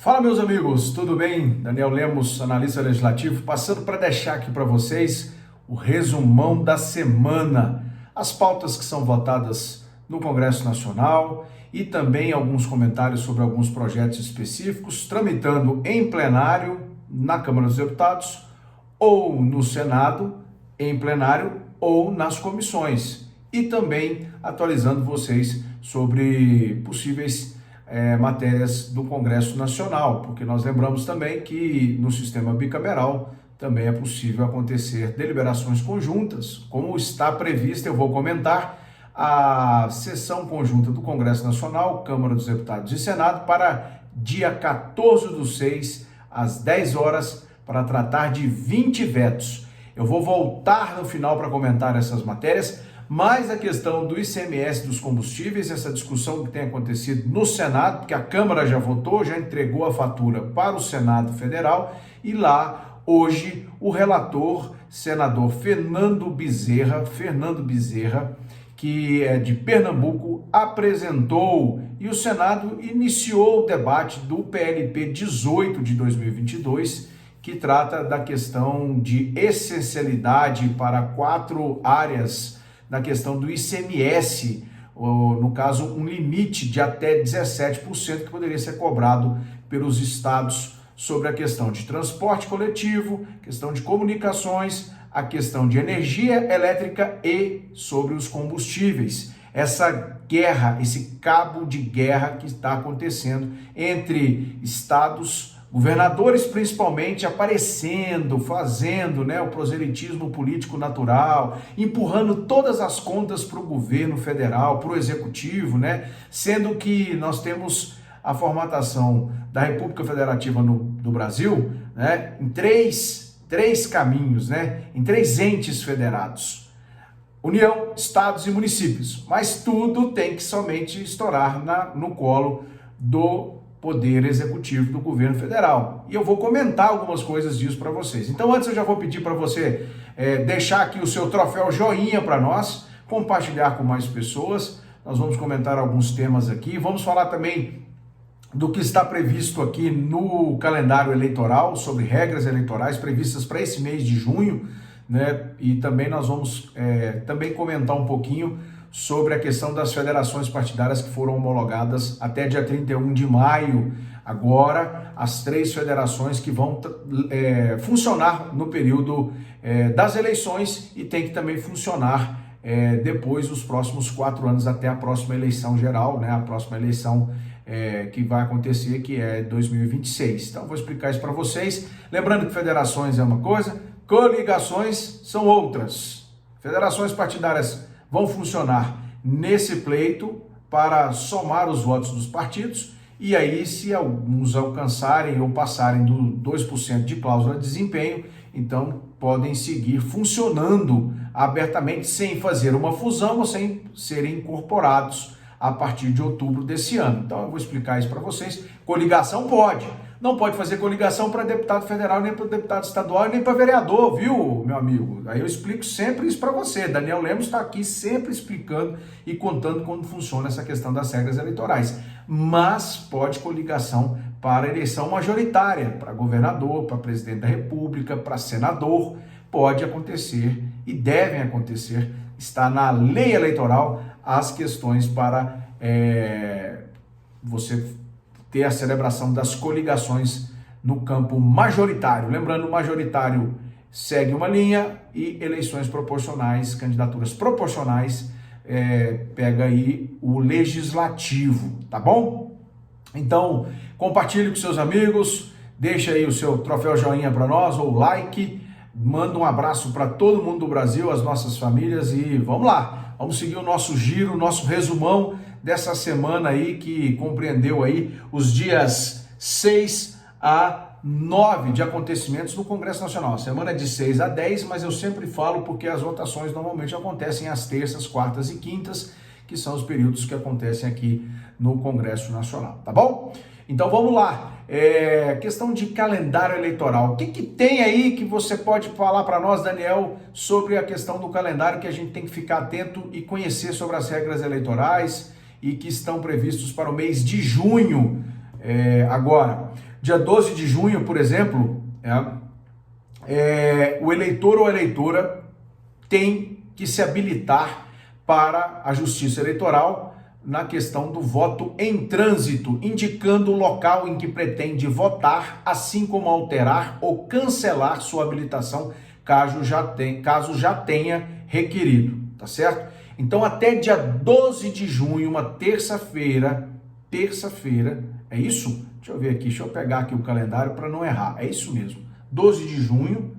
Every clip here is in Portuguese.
Fala, meus amigos, tudo bem? Daniel Lemos, analista legislativo, passando para deixar aqui para vocês o resumão da semana, as pautas que são votadas no Congresso Nacional e também alguns comentários sobre alguns projetos específicos, tramitando em plenário na Câmara dos Deputados ou no Senado, em plenário ou nas comissões, e também atualizando vocês sobre possíveis matérias do Congresso Nacional, porque nós lembramos também que no sistema bicameral também é possível acontecer deliberações conjuntas, como está prevista. Eu vou comentar a sessão conjunta do Congresso Nacional, Câmara dos Deputados e Senado, para dia 14/6, às 10 horas, para tratar de 20 vetos. Eu vou voltar no final para comentar essas matérias, mas a questão do ICMS dos combustíveis, essa discussão que tem acontecido no Senado, porque a Câmara já votou, já entregou a fatura para o Senado Federal, e lá, hoje, o relator, senador Fernando Bezerra, que é de Pernambuco, apresentou, e o Senado iniciou o debate do PLP 18 de 2022, que trata da questão de essencialidade para 4 áreas na questão do ICMS, ou, no caso, um limite de até 17% que poderia ser cobrado pelos estados sobre a questão de transporte coletivo, questão de comunicações, a questão de energia elétrica e sobre os combustíveis. Essa guerra, esse cabo de guerra que está acontecendo entre estados, governadores principalmente aparecendo, fazendo o proselitismo político natural, empurrando todas as contas para o governo federal, para o executivo, sendo que nós temos a formatação da República Federativa do Brasil em três caminhos, em 3 entes federados: União, estados e municípios, mas tudo tem que somente estourar no colo do Poder Executivo do Governo Federal. E eu vou comentar algumas coisas disso para vocês. Então, antes eu já vou pedir para você deixar aqui o seu troféu joinha para nós, compartilhar com mais pessoas. Nós vamos comentar alguns temas aqui. Vamos falar também do que está previsto aqui no calendário eleitoral, sobre regras eleitorais previstas para esse mês de junho, E também nós vamos também comentar um pouquinho sobre a questão das federações partidárias que foram homologadas até dia 31 de maio. Agora, as 3 federações que vão funcionar no período das eleições e tem que também funcionar depois dos próximos 4 anos, até a próxima eleição geral, a próxima eleição que vai acontecer, que é 2026. Então, eu vou explicar isso para vocês. Lembrando que federações é uma coisa, coligações são outras. Federações partidárias vão funcionar nesse pleito para somar os votos dos partidos, e aí, se alguns alcançarem ou passarem do 2% de cláusula de desempenho, então podem seguir funcionando abertamente sem fazer uma fusão ou sem serem incorporados a partir de outubro desse ano. Então eu vou explicar isso para vocês. Coligação pode. Não pode fazer coligação para deputado federal, nem para deputado estadual, nem para vereador, viu, meu amigo? Aí eu explico sempre isso para você. Daniel Lemos está aqui sempre explicando e contando como funciona essa questão das regras eleitorais. Mas pode coligação para eleição majoritária, para governador, para presidente da República, para senador. Pode acontecer e devem acontecer. Está na lei eleitoral as questões para você ter a celebração das coligações no campo majoritário. Lembrando, o majoritário segue uma linha e eleições proporcionais, candidaturas proporcionais, pega aí o legislativo, tá bom? Então, compartilhe com seus amigos, deixa aí o seu troféu joinha para nós, ou like, manda um abraço para todo mundo do Brasil, as nossas famílias, e vamos lá, vamos seguir o nosso giro, o nosso resumão dessa semana aí, que compreendeu aí os dias 6 a 9 de acontecimentos no Congresso Nacional. A semana é de 6 a 10, mas eu sempre falo porque as votações normalmente acontecem às terças, quartas e quintas, que são os períodos que acontecem aqui no Congresso Nacional, tá bom? Então vamos lá, questão de calendário eleitoral. O que tem aí que você pode falar para nós, Daniel, sobre a questão do calendário, que a gente tem que ficar atento e conhecer sobre as regras eleitorais e que estão previstos para o mês de junho agora? Dia 12 de junho, por exemplo, o eleitor ou a eleitora tem que se habilitar para a Justiça Eleitoral na questão do voto em trânsito, indicando o local em que pretende votar, assim como alterar ou cancelar sua habilitação, caso já tenha requerido, tá certo? Então, até dia 12 de junho, uma terça-feira, é isso? Deixa eu ver aqui, deixa eu pegar aqui o calendário para não errar, é isso mesmo, 12 de junho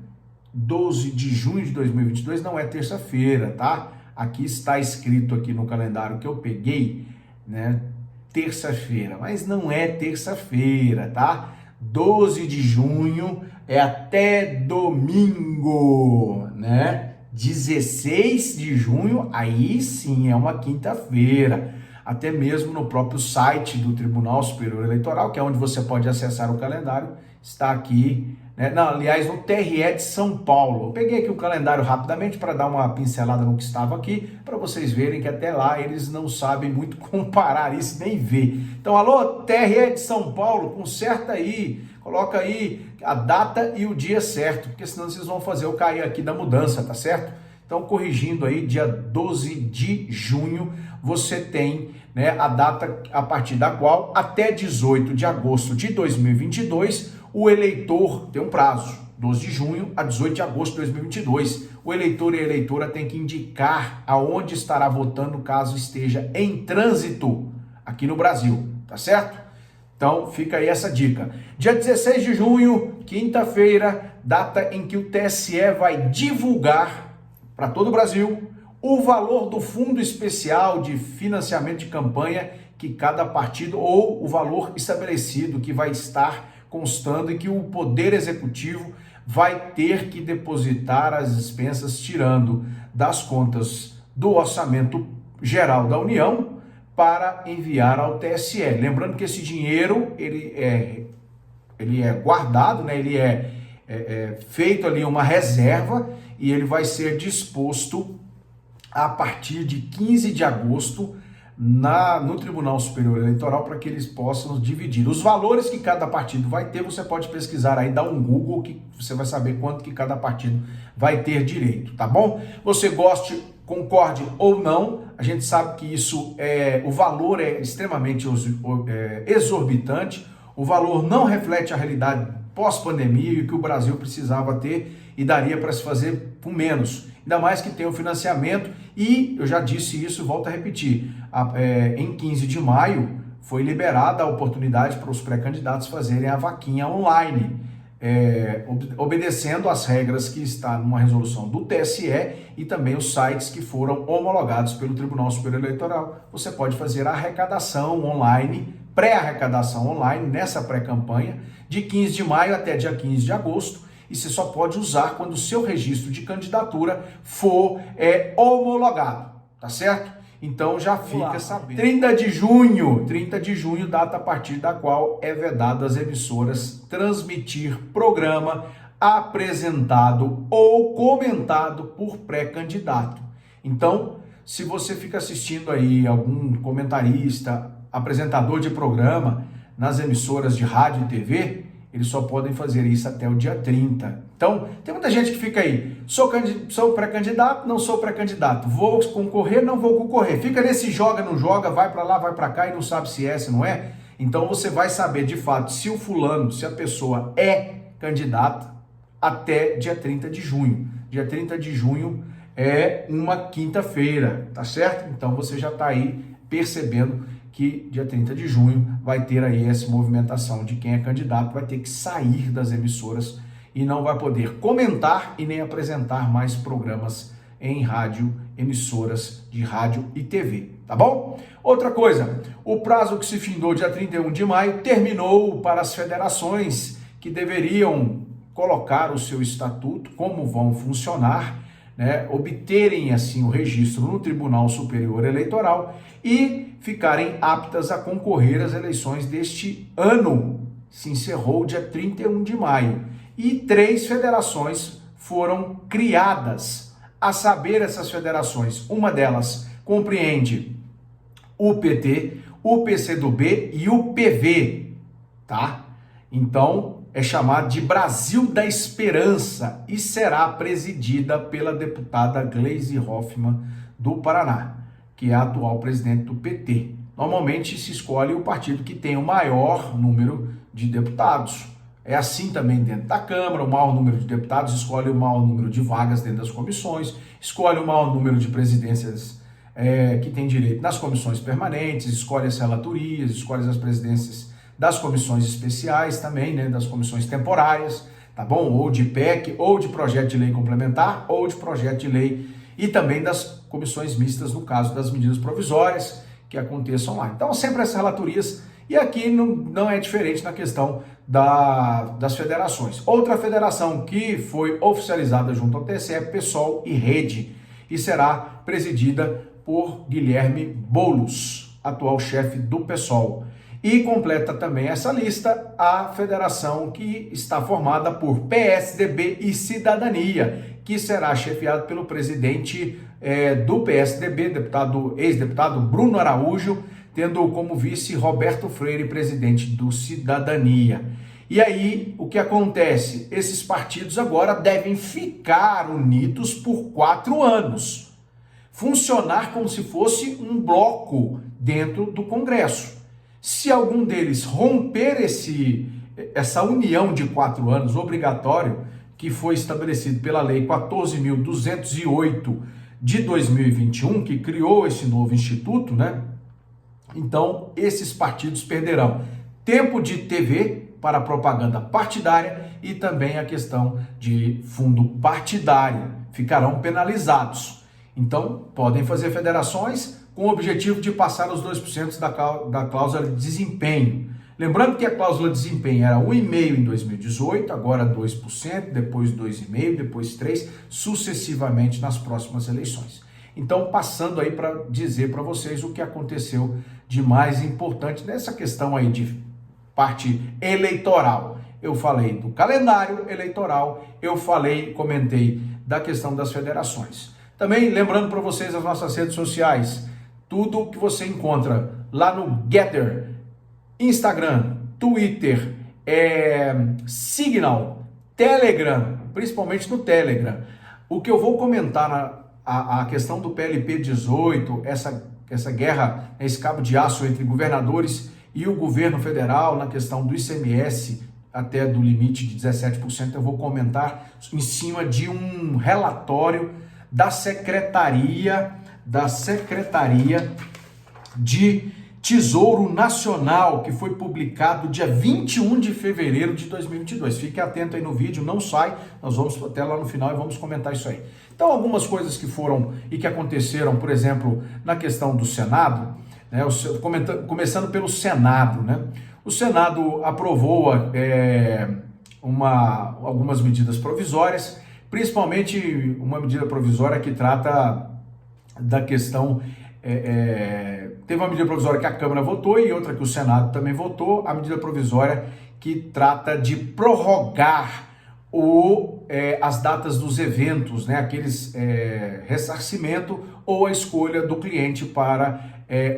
de 2022 não é terça-feira, tá? Aqui está escrito aqui no calendário que eu peguei, né? Terça-feira, mas não é terça-feira, tá? 12 de junho é até domingo, né? 16 de junho, aí sim é uma quinta-feira. Até mesmo no próprio site do Tribunal Superior Eleitoral, que é onde você pode acessar o calendário, está aqui, né? Não, aliás, no TRE de São Paulo. Eu peguei aqui o calendário rapidamente para dar uma pincelada no que estava aqui, para vocês verem que até lá eles não sabem muito comparar isso, nem ver. Então, alô, TRE de São Paulo, conserta aí, coloca aí a data e o dia certo, porque senão vocês vão fazer eu cair aqui da mudança, tá certo? Então, corrigindo aí, dia 12 de junho, você tem, né, a data a partir da qual, até 18 de agosto de 2022, o eleitor tem um prazo, 12 de junho a 18 de agosto de 2022. O eleitor e a eleitora tem que indicar aonde estará votando caso esteja em trânsito aqui no Brasil, tá certo? Então, fica aí essa dica. Dia 16 de junho, quinta-feira, data em que o TSE vai divulgar para todo o Brasil o valor do fundo especial de financiamento de campanha que cada partido, ou o valor estabelecido que vai estar constando e que o Poder Executivo vai ter que depositar as expensas, tirando das contas do Orçamento Geral da União para enviar ao TSE. Lembrando que esse dinheiro ele é guardado, né? Ele é feito ali uma reserva e ele vai ser disposto a partir de 15 de agosto no Tribunal Superior Eleitoral para que eles possam dividir. Os valores que cada partido vai ter, você pode pesquisar aí, dar um Google que você vai saber quanto que cada partido vai ter direito, tá bom? Você goste, concorde ou não, a gente sabe que o valor é extremamente exorbitante, o valor não reflete a realidade pós-pandemia e o que o Brasil precisava ter e daria para se fazer com menos. Ainda mais que tem o financiamento e, eu já disse isso, volto a repetir, em 15 de maio foi liberada a oportunidade para os pré-candidatos fazerem a vaquinha online, obedecendo às regras que está numa resolução do TSE e também os sites que foram homologados pelo Tribunal Superior Eleitoral. Você pode fazer a arrecadação online, pré-arrecadação online, nessa pré-campanha, de 15 de maio até dia 15 de agosto, e você só pode usar quando o seu registro de candidatura for homologado, tá certo? Então já fica sabendo. 30 de junho, data a partir da qual é vedado às emissoras transmitir programa apresentado ou comentado por pré-candidato. Então, se você fica assistindo aí algum comentarista, apresentador de programa nas emissoras de rádio e TV, eles só podem fazer isso até o dia 30. Então, tem muita gente que fica aí, sou pré-candidato, não sou pré-candidato, vou concorrer, não vou concorrer. Fica nesse joga, não joga, vai para lá, vai para cá e não sabe se é, se não é. Então, você vai saber de fato se o fulano, se a pessoa é candidata até dia 30 de junho. Dia 30 de junho é uma quinta-feira, tá certo? Então, você já está aí percebendo que dia 30 de junho vai ter aí essa movimentação de quem é candidato, vai ter que sair das emissoras e não vai poder comentar e nem apresentar mais programas em rádio, emissoras de rádio e TV, tá bom? Outra coisa, o prazo que se findou dia 31 de maio terminou para as federações que deveriam colocar o seu estatuto, como vão funcionar, né, obterem assim o registro no Tribunal Superior Eleitoral e ficarem aptas a concorrer às eleições deste ano. Se encerrou dia 31 de maio. E 3 federações foram criadas, a saber, essas federações. Uma delas compreende o PT, o PCdoB e o PV, tá? Então, é chamado de Brasil da Esperança e será presidida pela deputada Gleisi Hoffmann do Paraná, que é a atual presidente do PT. Normalmente se escolhe o partido que tem o maior número de deputados. É assim também dentro da Câmara, o maior número de deputados escolhe o maior número de vagas dentro das comissões, escolhe o maior número de presidências que tem direito nas comissões permanentes, escolhe as relatorias, escolhe as presidências das comissões especiais também, né, das comissões temporárias, tá bom? Ou de PEC, ou de projeto de lei complementar, ou de projeto de lei, e também das comissões mistas, no caso das medidas provisórias que aconteçam lá. Então, sempre essas relatorias, e aqui não é diferente na questão das federações. Outra federação que foi oficializada junto ao TSE é PSOL e Rede, e será presidida por Guilherme Boulos, atual chefe do PSOL. E completa também essa lista a federação que está formada por PSDB e Cidadania, que será chefiado pelo presidente do PSDB, ex-deputado Bruno Araújo, tendo como vice Roberto Freire, presidente do Cidadania. E aí, o que acontece? Esses partidos agora devem ficar unidos por 4 anos, funcionar como se fosse um bloco dentro do Congresso. Se algum deles romper essa união de 4 anos obrigatório, que foi estabelecido pela Lei 14.208 de 2021, que criou esse novo instituto, né? Então, esses partidos perderão tempo de TV para propaganda partidária e também a questão de fundo partidário. Ficarão penalizados. Então, podem fazer federações com o objetivo de passar os 2% da cláusula de desempenho. Lembrando que a cláusula de desempenho era 1,5% em 2018, agora 2%, depois 2,5%, depois 3%, sucessivamente nas próximas eleições. Então, passando aí para dizer para vocês o que aconteceu de mais importante nessa questão aí de parte eleitoral. Eu falei do calendário eleitoral, comentei da questão das federações. Também lembrando para vocês as nossas redes sociais, tudo que você encontra lá no Getter, Instagram, Twitter, Signal, Telegram, principalmente no Telegram. O que eu vou comentar a questão do PLP 18, essa guerra, esse cabo de aço entre governadores e o governo federal na questão do ICMS até do limite de 17%, eu vou comentar em cima de um relatório da Secretaria de Tesouro Nacional, que foi publicado dia 21 de fevereiro de 2022. Fique atento aí no vídeo, não sai, nós vamos até lá no final e vamos comentar isso aí. Então, algumas coisas que foram e que aconteceram, por exemplo, na questão do Senado, né, começando pelo Senado, né? O Senado aprovou algumas medidas provisórias, principalmente uma medida provisória que trata da questão... teve uma medida provisória que a Câmara votou e outra que o Senado também votou, a medida provisória que trata de prorrogar as datas dos eventos, né, aqueles ressarcimento ou a escolha do cliente para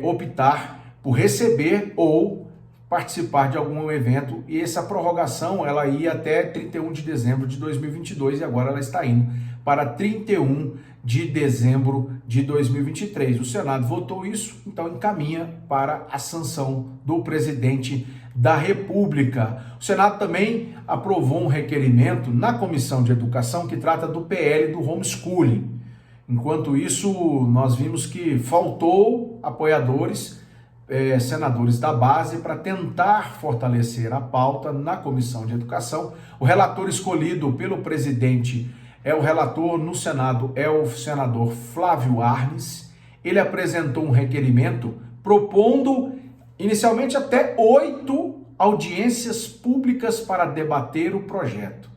optar por receber ou participar de algum evento, e essa prorrogação ela ia até 31 de dezembro de 2022 e agora ela está indo para 31 de dezembro de 2023. O Senado votou isso, então encaminha para a sanção do presidente da República. O Senado também aprovou um requerimento na Comissão de Educação que trata do PL do homeschooling. Enquanto isso, nós vimos que faltou apoiadores, senadores da base, para tentar fortalecer a pauta na Comissão de Educação. O relator escolhido pelo presidente o relator no Senado é o senador Flávio Arnes. Ele apresentou um requerimento propondo inicialmente até 8 audiências públicas para debater o projeto.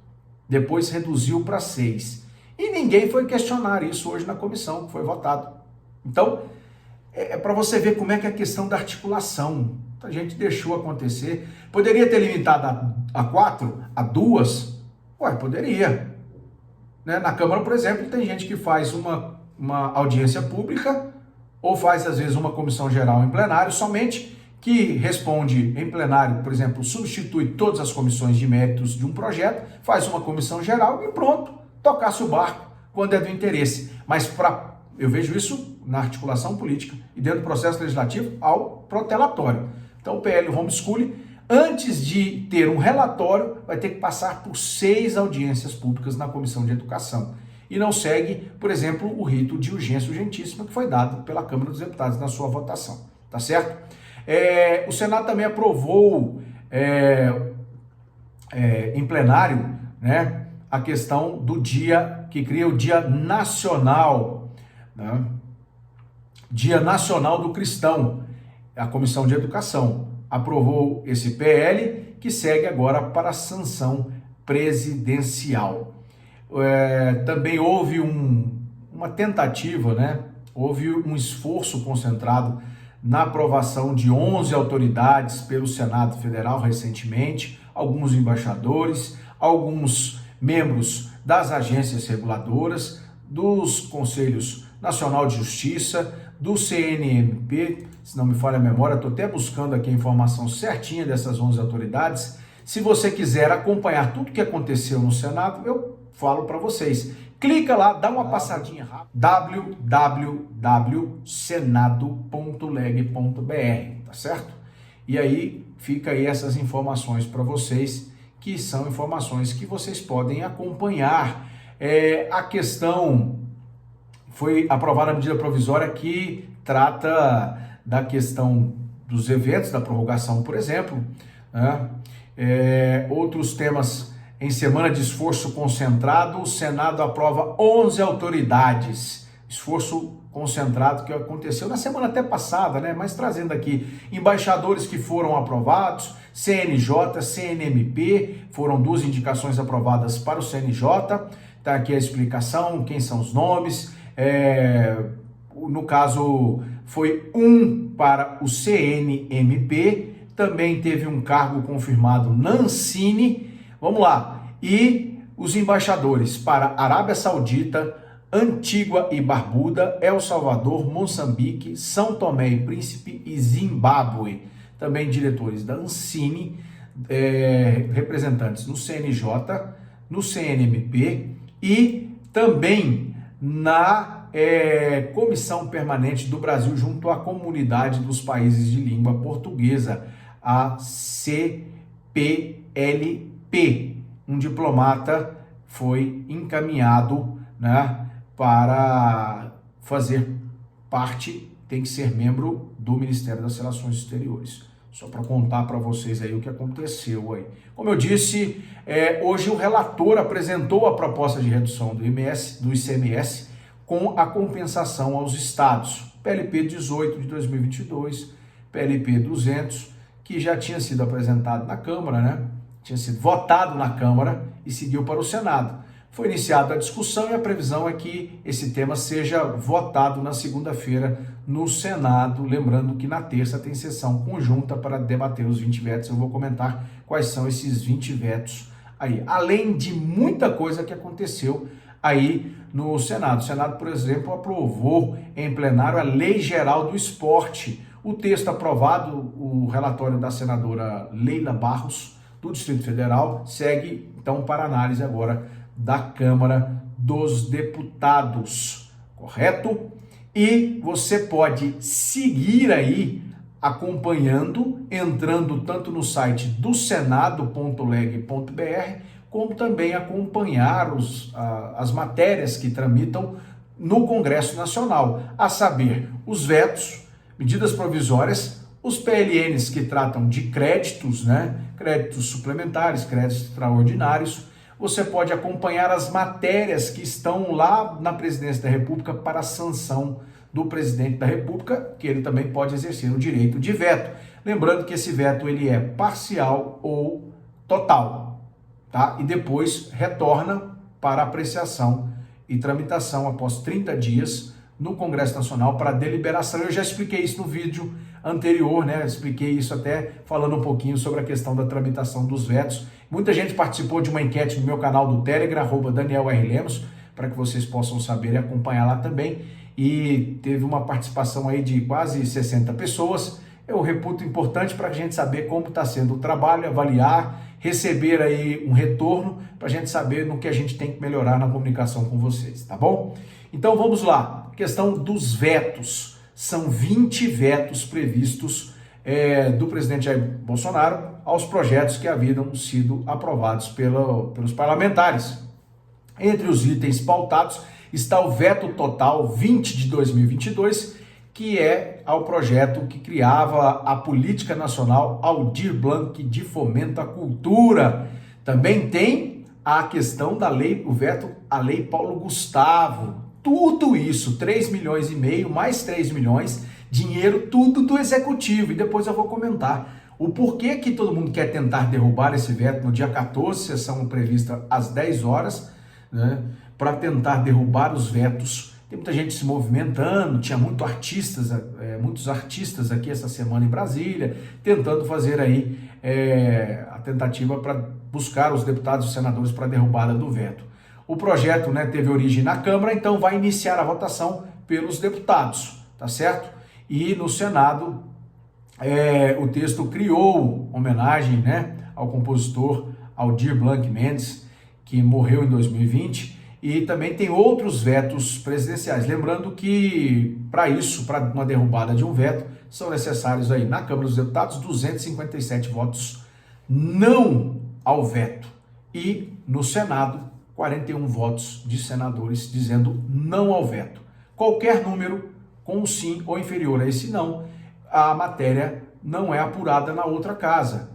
Depois reduziu para 6. E ninguém foi questionar isso hoje na comissão, que foi votado. Então, é para você ver como é que é a questão da articulação. A gente deixou acontecer. Poderia ter limitado a 4, a 2? Ué, poderia. Né? Na Câmara, por exemplo, tem gente que faz uma audiência pública ou faz, às vezes, uma comissão geral em plenário somente que responde em plenário, por exemplo, substitui todas as comissões de méritos de um projeto, faz uma comissão geral e pronto, tocasse o barco quando é do interesse. Mas eu vejo isso na articulação política e dentro do processo legislativo ao protelatório. Então o PL Homeschooling, antes de ter um relatório, vai ter que passar por 6 audiências públicas na Comissão de Educação. E não segue, por exemplo, o rito de urgência urgentíssima que foi dado pela Câmara dos Deputados na sua votação. Tá certo? O Senado também aprovou em plenário, né, a questão do dia que cria o Dia Nacional, né, Dia Nacional do Cristão. A Comissão de Educação aprovou esse PL que segue agora para a sanção presidencial. Também houve uma tentativa, né? Houve um esforço concentrado na aprovação de 11 autoridades pelo Senado Federal recentemente, alguns embaixadores, alguns membros das agências reguladoras, dos Conselhos Nacional de Justiça, do CNMP, se não me falha a memória, estou até buscando aqui a informação certinha dessas 11 autoridades. Se você quiser acompanhar tudo o que aconteceu no Senado, eu falo para vocês. Clica lá, dá uma passadinha rápida, www.senado.leg.br, tá certo? E aí fica aí essas informações para vocês, que são informações que vocês podem acompanhar. A questão foi aprovada a medida provisória que trata da questão dos eventos, da prorrogação, por exemplo, né? Outros temas. Em semana de esforço concentrado, o Senado aprova 11 autoridades. Esforço concentrado que aconteceu na semana até passada, né? Mas trazendo aqui embaixadores que foram aprovados, CNJ, CNMP, foram 2 indicações aprovadas para o CNJ. Tá aqui a explicação, quem são os nomes. No caso, foi 1 para o CNMP. Também teve um cargo confirmado na Ancine. Vamos lá, e os embaixadores para Arábia Saudita, Antígua e Barbuda, El Salvador, Moçambique, São Tomé e Príncipe e Zimbábue. Também diretores da Ancine, representantes no CNJ, no CNMP e também na Comissão Permanente do Brasil junto à Comunidade dos Países de Língua Portuguesa, a CPLP. Um diplomata foi encaminhado, né, para fazer parte, tem que ser membro do Ministério das Relações Exteriores. Só para contar para vocês aí o que aconteceu aí. Como eu disse, hoje o relator apresentou a proposta de redução do ICMS com a compensação aos estados. PLP 18 de 2022, PLP 200, que já tinha sido apresentado na Câmara, né? Tinha sido votado na Câmara e seguiu para o Senado. Foi iniciada a discussão e a previsão é que esse tema seja votado na segunda-feira no Senado. Lembrando que na terça tem sessão conjunta para debater os 20 vetos. Eu vou comentar quais são esses 20 vetos aí. Além de muita coisa que aconteceu aí no Senado. O Senado, por exemplo, aprovou em plenário a Lei Geral do Esporte. O texto aprovado, o relatório da senadora Leila Barros, do Distrito Federal, segue então para análise agora da Câmara dos Deputados, correto? E você pode seguir aí acompanhando, entrando tanto no site do senado.leg.br, como também acompanhar as matérias que tramitam no Congresso Nacional, a saber, os vetos, medidas provisórias, os PLNs que tratam de créditos, né? Créditos suplementares, créditos extraordinários. Você pode acompanhar as matérias que estão lá na Presidência da República para a sanção do Presidente da República, que ele também pode exercer o direito de veto. Lembrando que esse veto ele é parcial ou total, tá? E depois retorna para apreciação e tramitação após 30 dias no Congresso Nacional para deliberação. Eu já expliquei isso no vídeo anterior, né? Expliquei isso até falando um pouquinho sobre a questão da tramitação dos vetos. Muita gente participou de uma enquete no meu canal do Telegram, @DanielRLemos, para que vocês possam saber e acompanhar lá também. E teve uma participação aí de quase 60 pessoas eu reputo importante para a gente saber como está sendo o trabalho, avaliar, receber aí um retorno para a gente saber no que a gente tem que melhorar na comunicação com vocês, tá bom? Então vamos lá, questão dos vetos. São 20 vetos previstos do presidente Jair Bolsonaro aos projetos que haviam sido aprovados pelos parlamentares. Entre os itens pautados está o veto total 20 de 2022, que é ao projeto que criava a Política Nacional Aldir Blanc de Fomento à Cultura. Também tem a questão da lei, o veto à Lei Paulo Gustavo. Tudo isso, 3,5 milhões, mais 3 milhões, dinheiro tudo do Executivo. E depois eu vou comentar o porquê que todo mundo quer tentar derrubar esse veto no dia 14, sessão prevista às 10 horas, né, para tentar derrubar os vetos. Tem muita gente se movimentando, tinha muitos artistas aqui essa semana em Brasília, tentando fazer aí a tentativa para buscar os deputados e senadores para a derrubada do veto. O projeto, né, teve origem na Câmara, então vai iniciar a votação pelos deputados, tá certo? E no Senado, o texto criou homenagem, né, ao compositor Aldir Blanc Mendes, que morreu em 2020, e também tem outros vetos presidenciais. Lembrando que, para isso, para uma derrubada de um veto, são necessários aí na Câmara dos Deputados 257 votos não ao veto. E no Senado, 41 votos de senadores dizendo não ao veto. Qualquer número com sim ou inferior a esse não, a matéria não é apurada na outra casa.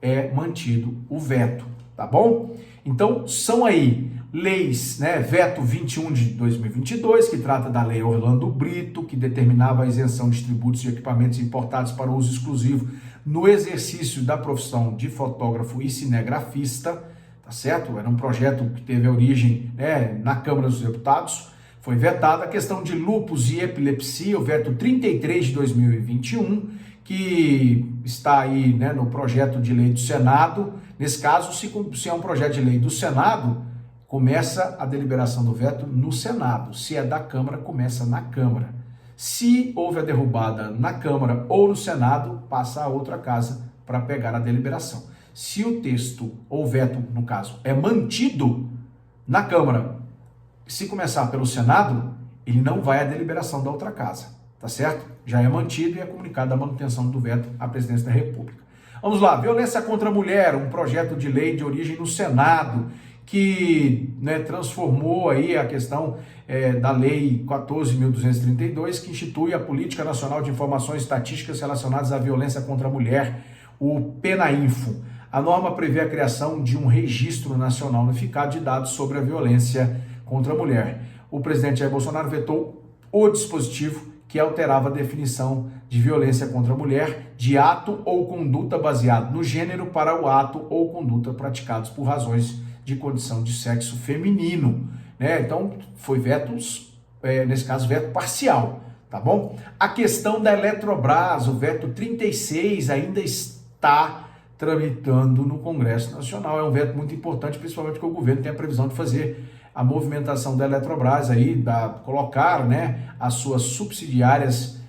É mantido o veto, tá bom? Então, são aí leis, né? Veto 21 de 2022, que trata da Lei Orlando Brito, que determinava a isenção de tributos de equipamentos importados para uso exclusivo no exercício da profissão de fotógrafo e cinegrafista, tá certo? Era um projeto que teve origem, né, na Câmara dos Deputados. Foi vetada a questão de lúpus e epilepsia, o veto 33 de 2021, que está aí, né, no projeto de lei do Senado. Nesse caso, se é um projeto de lei do Senado, começa a deliberação do veto no Senado. Se é da Câmara, começa na Câmara. Se houve a derrubada na Câmara ou no Senado, passa a outra casa para pegar a deliberação. Se o texto ou veto, no caso, é mantido na Câmara, se começar pelo Senado, ele não vai à deliberação da outra casa, tá certo? Já é mantido e é comunicada a manutenção do veto à presidência da República. Vamos lá, violência contra a mulher, um projeto de lei de origem no Senado, que, né, transformou aí a questão da Lei 14.232, que institui a Política Nacional de Informações e Estatísticas relacionadas à violência contra a mulher, o PNAINFO. A norma prevê a criação de um registro nacional unificado de dados sobre a violência contra a mulher. O presidente Jair Bolsonaro vetou o dispositivo que alterava a definição de violência contra a mulher de ato ou conduta baseado no gênero para o ato ou conduta praticados por razões de condição de sexo feminino, né? Então, foi vetos, nesse caso, veto parcial, tá bom? A questão da Eletrobras, o veto 36 ainda está tramitando no Congresso Nacional. É um veto muito importante, principalmente porque o governo tem a previsão de fazer a movimentação da Eletrobras aí, colocar, né, as suas subsidiárias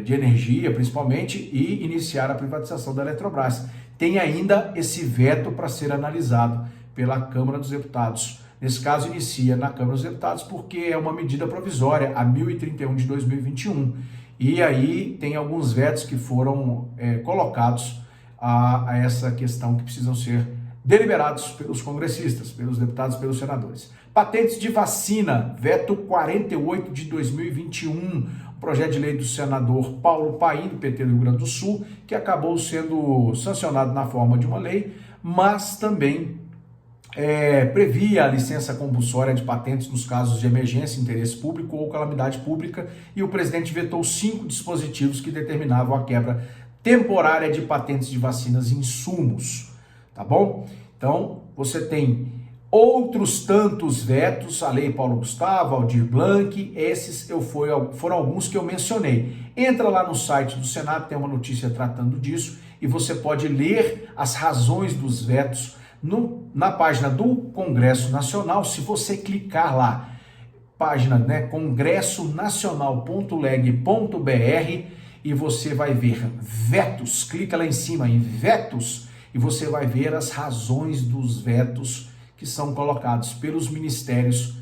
de energia, principalmente, e iniciar a privatização da Eletrobras. Tem ainda esse veto para ser analisado pela Câmara dos Deputados. Nesse caso, inicia na Câmara dos Deputados porque é uma medida provisória, a 1031 de 2021. E aí tem alguns vetos que foram colocados a essa questão que precisam ser deliberados pelos congressistas, pelos deputados, pelos senadores. Patentes de vacina, veto 48 de 2021, projeto de lei do senador Paulo Paim, do PT do Rio Grande do Sul, que acabou sendo sancionado na forma de uma lei, mas também previa a licença compulsória de patentes nos casos de emergência, interesse público ou calamidade pública, e o presidente vetou 5 dispositivos que determinavam a quebra temporária de patentes de vacinas e insumos, tá bom? Então, você tem outros tantos vetos, a Lei Paulo Gustavo, Aldir Blanc, esses foram alguns que eu mencionei. Entra lá no site do Senado, tem uma notícia tratando disso, e você pode ler as razões dos vetos na página do Congresso Nacional. Se você clicar lá, página, né, congressonacional.leg.br, e você vai ver vetos, clica lá em cima em vetos, e você vai ver as razões dos vetos que são colocados pelos ministérios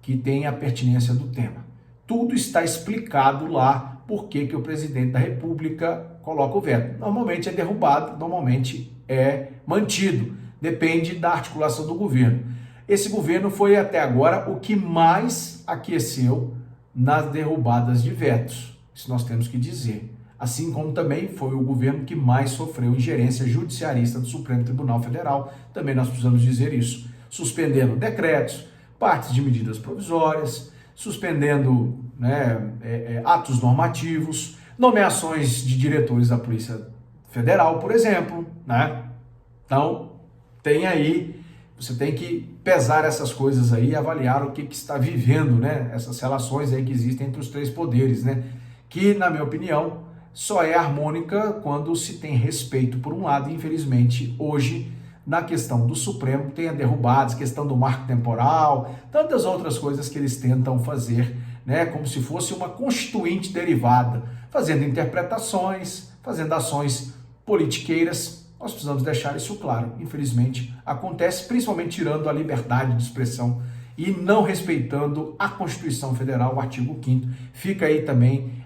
que têm a pertinência do tema. Tudo está explicado lá por que o presidente da República coloca o veto. Normalmente é derrubado, normalmente é mantido, depende da articulação do governo. Esse governo foi até agora o que mais aqueceu nas derrubadas de vetos, isso nós temos que dizer. Assim como também foi o governo que mais sofreu ingerência judiciarista do Supremo Tribunal Federal, também nós precisamos dizer isso, suspendendo decretos, partes de medidas provisórias, suspendendo atos normativos, nomeações de diretores da Polícia Federal, por exemplo, né? Então, você tem que pesar essas coisas aí e avaliar o que está vivendo, né? Essas relações aí que existem entre os três poderes, né? Que, na minha opinião, só é harmônica quando se tem respeito por um lado, e infelizmente, hoje, na questão do Supremo, tem a derrubadas, questão do marco temporal, tantas outras coisas que eles tentam fazer, né? Como se fosse uma constituinte derivada, fazendo interpretações, fazendo ações politiqueiras. Nós precisamos deixar isso claro. Infelizmente, acontece, principalmente tirando a liberdade de expressão e não respeitando a Constituição Federal, o artigo 5º. Fica aí também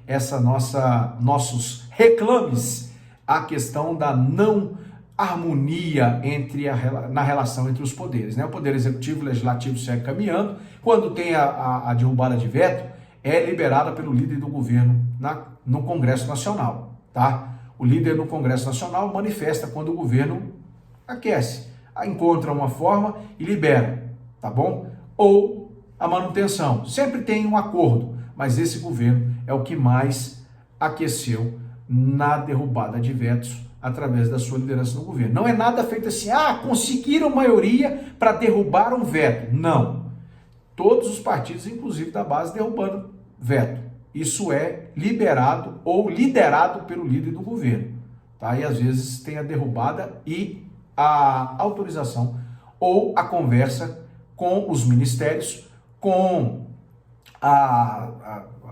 nossos reclames à questão da não harmonia na relação entre os poderes, né? O Poder Executivo e o Legislativo segue caminhando. Quando tem a derrubada de veto, é liberada pelo líder do governo no Congresso Nacional, tá? O líder no Congresso Nacional manifesta quando o governo aquece, encontra uma forma e libera, tá bom? Ou a manutenção. Sempre tem um acordo, mas esse governo é o que mais aqueceu na derrubada de vetos através da sua liderança no governo. Não é nada feito assim, conseguiram maioria para derrubar um veto. Não. Todos os partidos, inclusive da base, derrubando veto. Isso é liberado ou liderado pelo líder do governo, tá? E às vezes tem a derrubada e a autorização ou a conversa com os ministérios, com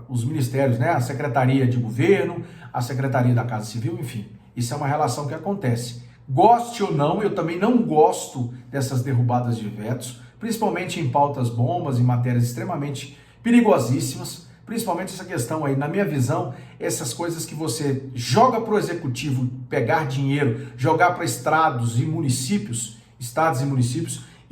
os ministérios, né? A Secretaria de Governo, a Secretaria da Casa Civil, enfim. Isso é uma relação que acontece. Goste ou não, eu também não gosto dessas derrubadas de vetos, principalmente em pautas bombas, em matérias extremamente perigosíssimas, principalmente essa questão aí, na minha visão, essas coisas que você joga para o executivo pegar dinheiro, jogar para estados e municípios,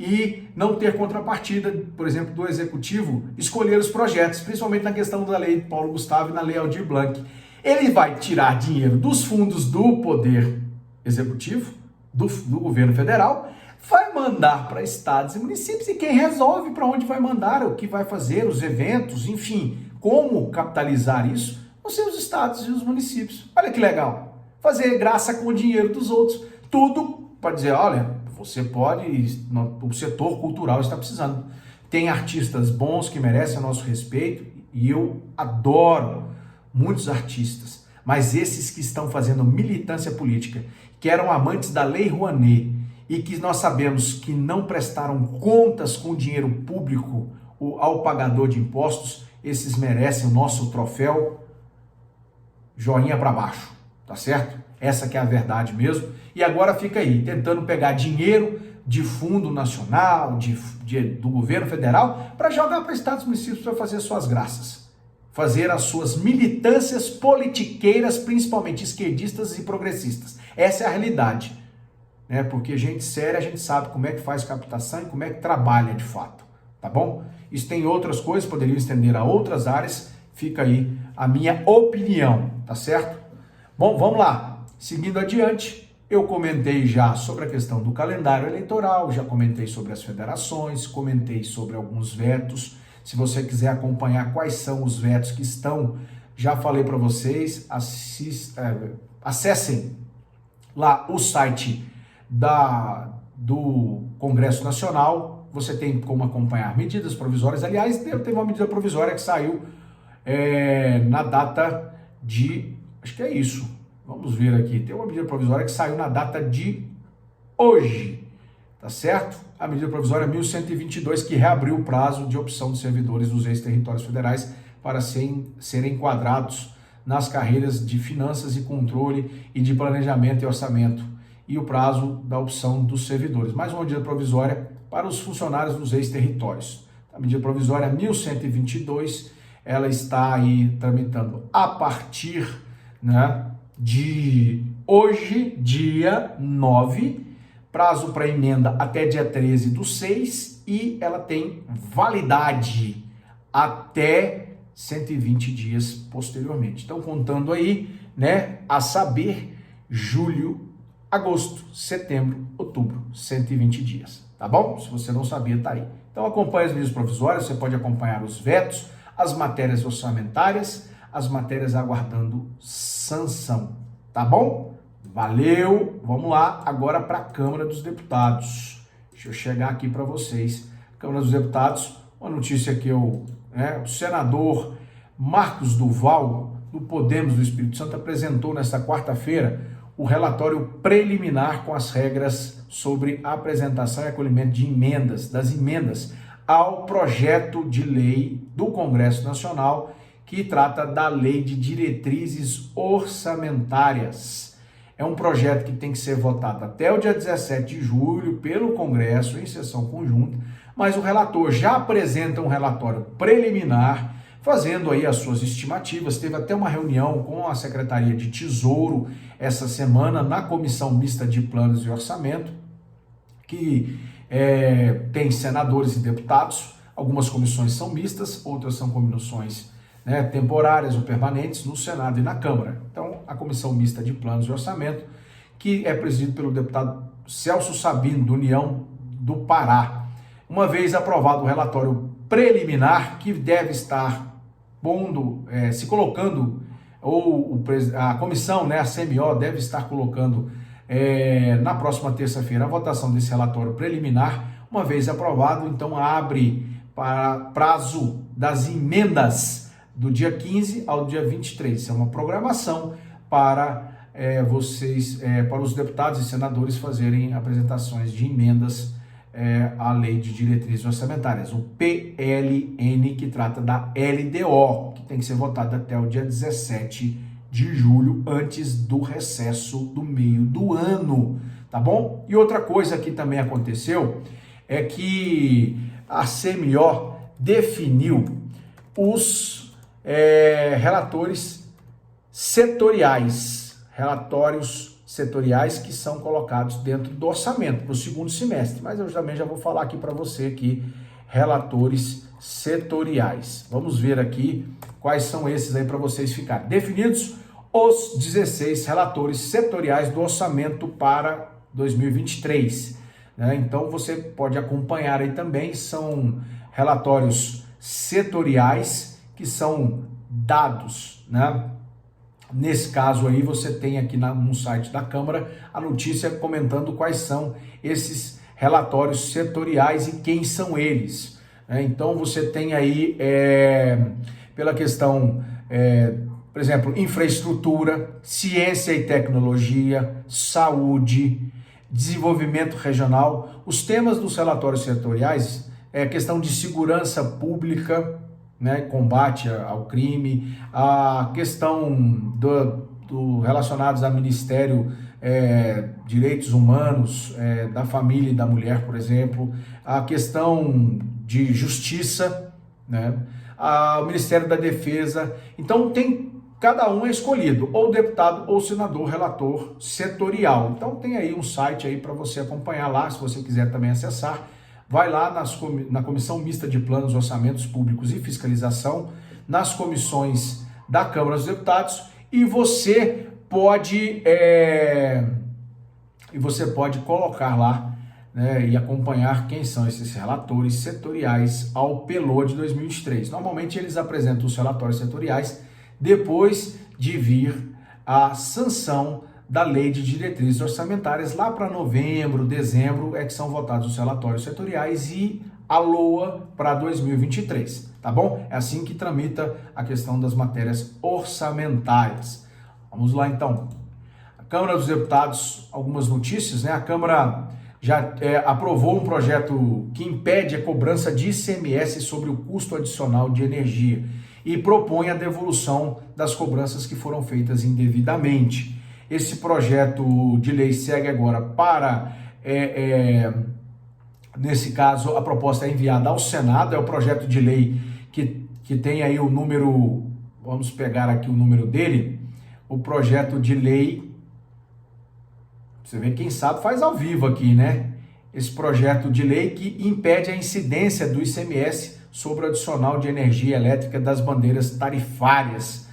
e não ter contrapartida, por exemplo, do executivo escolher os projetos, principalmente na questão da lei Paulo Gustavo e na lei Aldir Blanc. Ele vai tirar dinheiro dos fundos do Poder Executivo, do governo federal, vai mandar para estados e municípios, e quem resolve para onde vai mandar, o que vai fazer, os eventos, enfim, como capitalizar isso, vão ser os estados e os municípios. Olha que legal, fazer graça com o dinheiro dos outros, tudo para dizer, olha, você pode, o setor cultural está precisando. Tem artistas bons que merecem o nosso respeito, e eu adoro muitos artistas, mas esses que estão fazendo militância política, que eram amantes da Lei Rouanet e que nós sabemos que não prestaram contas com o dinheiro público ao pagador de impostos, esses merecem o nosso troféu joinha para baixo, tá certo? Essa que é a verdade mesmo. E agora fica aí, tentando pegar dinheiro de fundo nacional, do governo federal, para jogar para estados e municípios para fazer suas graças. Fazer as suas militâncias politiqueiras, principalmente esquerdistas e progressistas. Essa é a realidade, né? Porque gente séria, a gente sabe como é que faz captação e como é que trabalha de fato, tá bom? Isso tem outras coisas, poderiam estender a outras áreas, fica aí a minha opinião, tá certo? Bom, vamos lá. Seguindo adiante, eu comentei já sobre a questão do calendário eleitoral, já comentei sobre as federações, comentei sobre alguns vetos. Se você quiser acompanhar quais são os vetos que estão, já falei para vocês, acessem lá o site do Congresso Nacional, você tem como acompanhar medidas provisórias. Aliás, teve uma medida provisória que saiu na data de, acho que é isso, vamos ver aqui, tem uma medida provisória que saiu na data de hoje, tá certo? A medida provisória 1122, que reabriu o prazo de opção dos servidores dos ex-territórios federais para serem enquadrados nas carreiras de finanças e controle e de planejamento e orçamento, e o prazo da opção dos servidores. Mais uma medida provisória para os funcionários dos ex-territórios. A medida provisória 1122, ela está aí tramitando a partir, né, de hoje, dia 9, prazo para emenda até dia 13/6, e ela tem validade até 120 dias posteriormente. Então, contando aí, né, a saber, julho, agosto, setembro, outubro, 120 dias, tá bom? Se você não sabia, tá aí. Então, acompanhe as medidas provisórias, você pode acompanhar os vetos, as matérias orçamentárias, as matérias aguardando sanção, tá bom? Valeu! Vamos lá agora para a Câmara dos Deputados. Deixa eu chegar aqui para vocês. Câmara dos Deputados, uma notícia que o senador Marcos Duval, do Podemos do Espírito Santo, apresentou nesta quarta-feira o relatório preliminar com as regras sobre a apresentação e acolhimento de das emendas ao projeto de lei do Congresso Nacional que trata da Lei de Diretrizes Orçamentárias. É um projeto que tem que ser votado até o dia 17 de julho pelo Congresso em sessão conjunta, mas o relator já apresenta um relatório preliminar, fazendo aí as suas estimativas. Teve até uma reunião com a Secretaria de Tesouro essa semana na Comissão Mista de Planos e Orçamento, que tem senadores e deputados. Algumas comissões são mistas, outras são comissões, né, temporárias ou permanentes no Senado e na Câmara. Então, a Comissão Mista de Planos e Orçamento, que é presidida pelo deputado Celso Sabino, do União do Pará. Uma vez aprovado o relatório preliminar, que deve estar se colocando, ou a comissão, né, a CMO, deve estar colocando na próxima terça-feira a votação desse relatório preliminar. Uma vez aprovado, então abre para prazo das emendas do dia 15 ao dia 23. Isso é uma programação para para os deputados e senadores fazerem apresentações de emendas à Lei de Diretrizes Orçamentárias, o PLN, que trata da LDO, que tem que ser votada até o dia 17 de julho, antes do recesso do meio do ano, tá bom? E outra coisa que também aconteceu é que a CMO definiu os relatores setoriais, relatórios setoriais que são colocados dentro do orçamento para o segundo semestre, mas eu também já vou falar aqui para você aqui, relatores setoriais. Vamos ver aqui quais são esses aí para vocês ficarem definidos, os 16 relatores setoriais do orçamento para 2023. Né? Então você pode acompanhar aí também, são relatórios setoriais que são dados, né? Nesse caso aí, você tem aqui no site da Câmara a notícia comentando quais são esses relatórios setoriais e quem são eles. Então, você tem aí, pela questão, por exemplo, infraestrutura, ciência e tecnologia, saúde, desenvolvimento regional. Os temas dos relatórios setoriais é a questão de segurança pública, né, combate ao crime, a questão do relacionados ao Ministério Direitos Humanos, da Família e da Mulher, por exemplo, a questão de Justiça, né, o Ministério da Defesa. Então cada um é escolhido, ou deputado ou senador relator setorial. Então tem aí um site aí para você acompanhar lá, se você quiser também acessar. Vai lá na Comissão Mista de Planos, Orçamentos Públicos e Fiscalização, nas comissões da Câmara dos Deputados, e você pode colocar lá, né, e acompanhar quem são esses relatores setoriais ao PELO de 2023. Normalmente eles apresentam os relatórios setoriais depois de vir a sanção da Lei de Diretrizes Orçamentárias. Lá para novembro, dezembro, que são votados os relatórios setoriais e a LOA para 2023, tá bom? É assim que tramita a questão das matérias orçamentárias. Vamos lá então. A Câmara dos Deputados, algumas notícias, né? A Câmara já aprovou um projeto que impede a cobrança de ICMS sobre o custo adicional de energia. e propõe a devolução das cobranças que foram feitas indevidamente. Esse projeto de lei segue agora para, nesse caso, a proposta é enviada ao Senado, é o projeto de lei que tem aí o número, vamos pegar aqui o número dele, o projeto de lei, você vê, quem sabe faz ao vivo aqui, né? Esse projeto de lei que impede a incidência do ICMS sobre o adicional de energia elétrica das bandeiras tarifárias.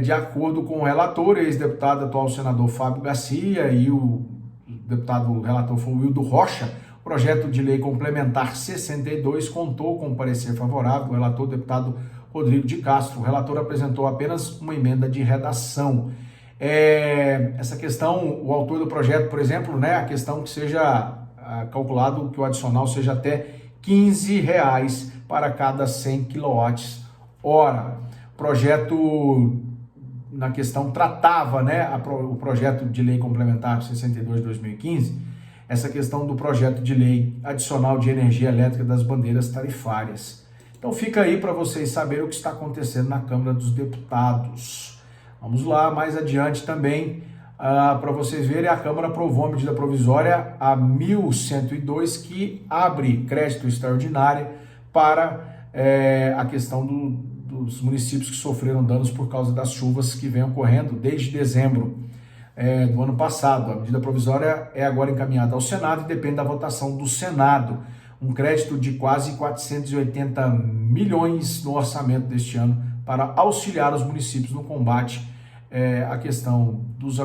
De acordo com o relator, ex-deputado, atual senador Fábio Garcia, e o deputado relator foi o Wildo Rocha, o projeto de lei complementar 62 contou com parecer favorável do relator, deputado Rodrigo de Castro. O relator apresentou apenas uma emenda de redação. Essa questão, o autor do projeto, por exemplo, né, a questão que seja calculado que o adicional seja até R$15 para cada 100 kWh. O projeto, na questão, tratava, né, o projeto de lei complementar 62 de 2015, essa questão do projeto de lei adicional de energia elétrica das bandeiras tarifárias. Então fica aí para vocês saberem o que está acontecendo na Câmara dos Deputados. Vamos lá, mais adiante também, para vocês verem, a Câmara aprovou a medida provisória a 1102, que abre crédito extraordinário para a questão dos municípios que sofreram danos por causa das chuvas que vêm ocorrendo desde dezembro do ano passado. A medida provisória é agora encaminhada ao Senado e depende da votação do Senado. Um crédito de quase 480 milhões no orçamento deste ano para auxiliar os municípios no combate à questão dos...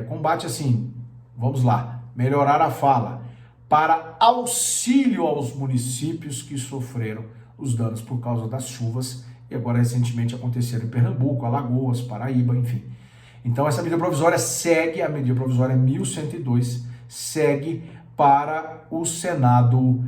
combate assim, vamos lá, melhorar a fala, para auxílio aos municípios que sofreram os danos por causa das chuvas, e agora recentemente aconteceram em Pernambuco, Alagoas, Paraíba, enfim. Então essa medida provisória segue, a medida provisória 1102, segue para o Senado,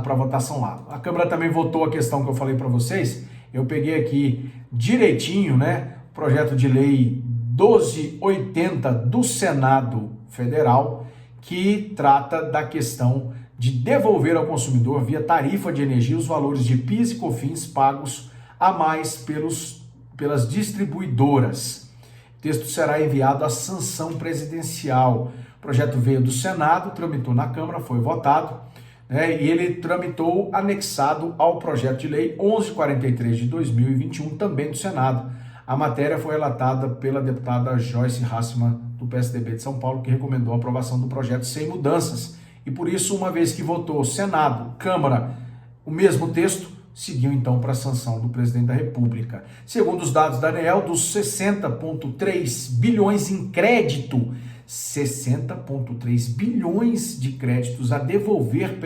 para votação lá. A Câmara também votou a questão que eu falei para vocês, eu peguei aqui direitinho, né, projeto de lei 1280 do Senado Federal, que trata da questão de devolver ao consumidor via tarifa de energia os valores de PIS e COFINS pagos a mais pelas distribuidoras. O texto será enviado à sanção presidencial. O projeto veio do Senado, tramitou na Câmara, foi votado, né, e ele tramitou anexado ao projeto de lei 1143 de 2021, também do Senado. A matéria foi relatada pela deputada Joyce Hasselmann, do PSDB de São Paulo, que recomendou a aprovação do projeto sem mudanças. E por isso, uma vez que votou Senado, Câmara, o mesmo texto, seguiu então para a sanção do presidente da República. Segundo os dados da ANEEL, dos 60,3 bilhões em crédito, 60,3 bilhões de créditos a devolver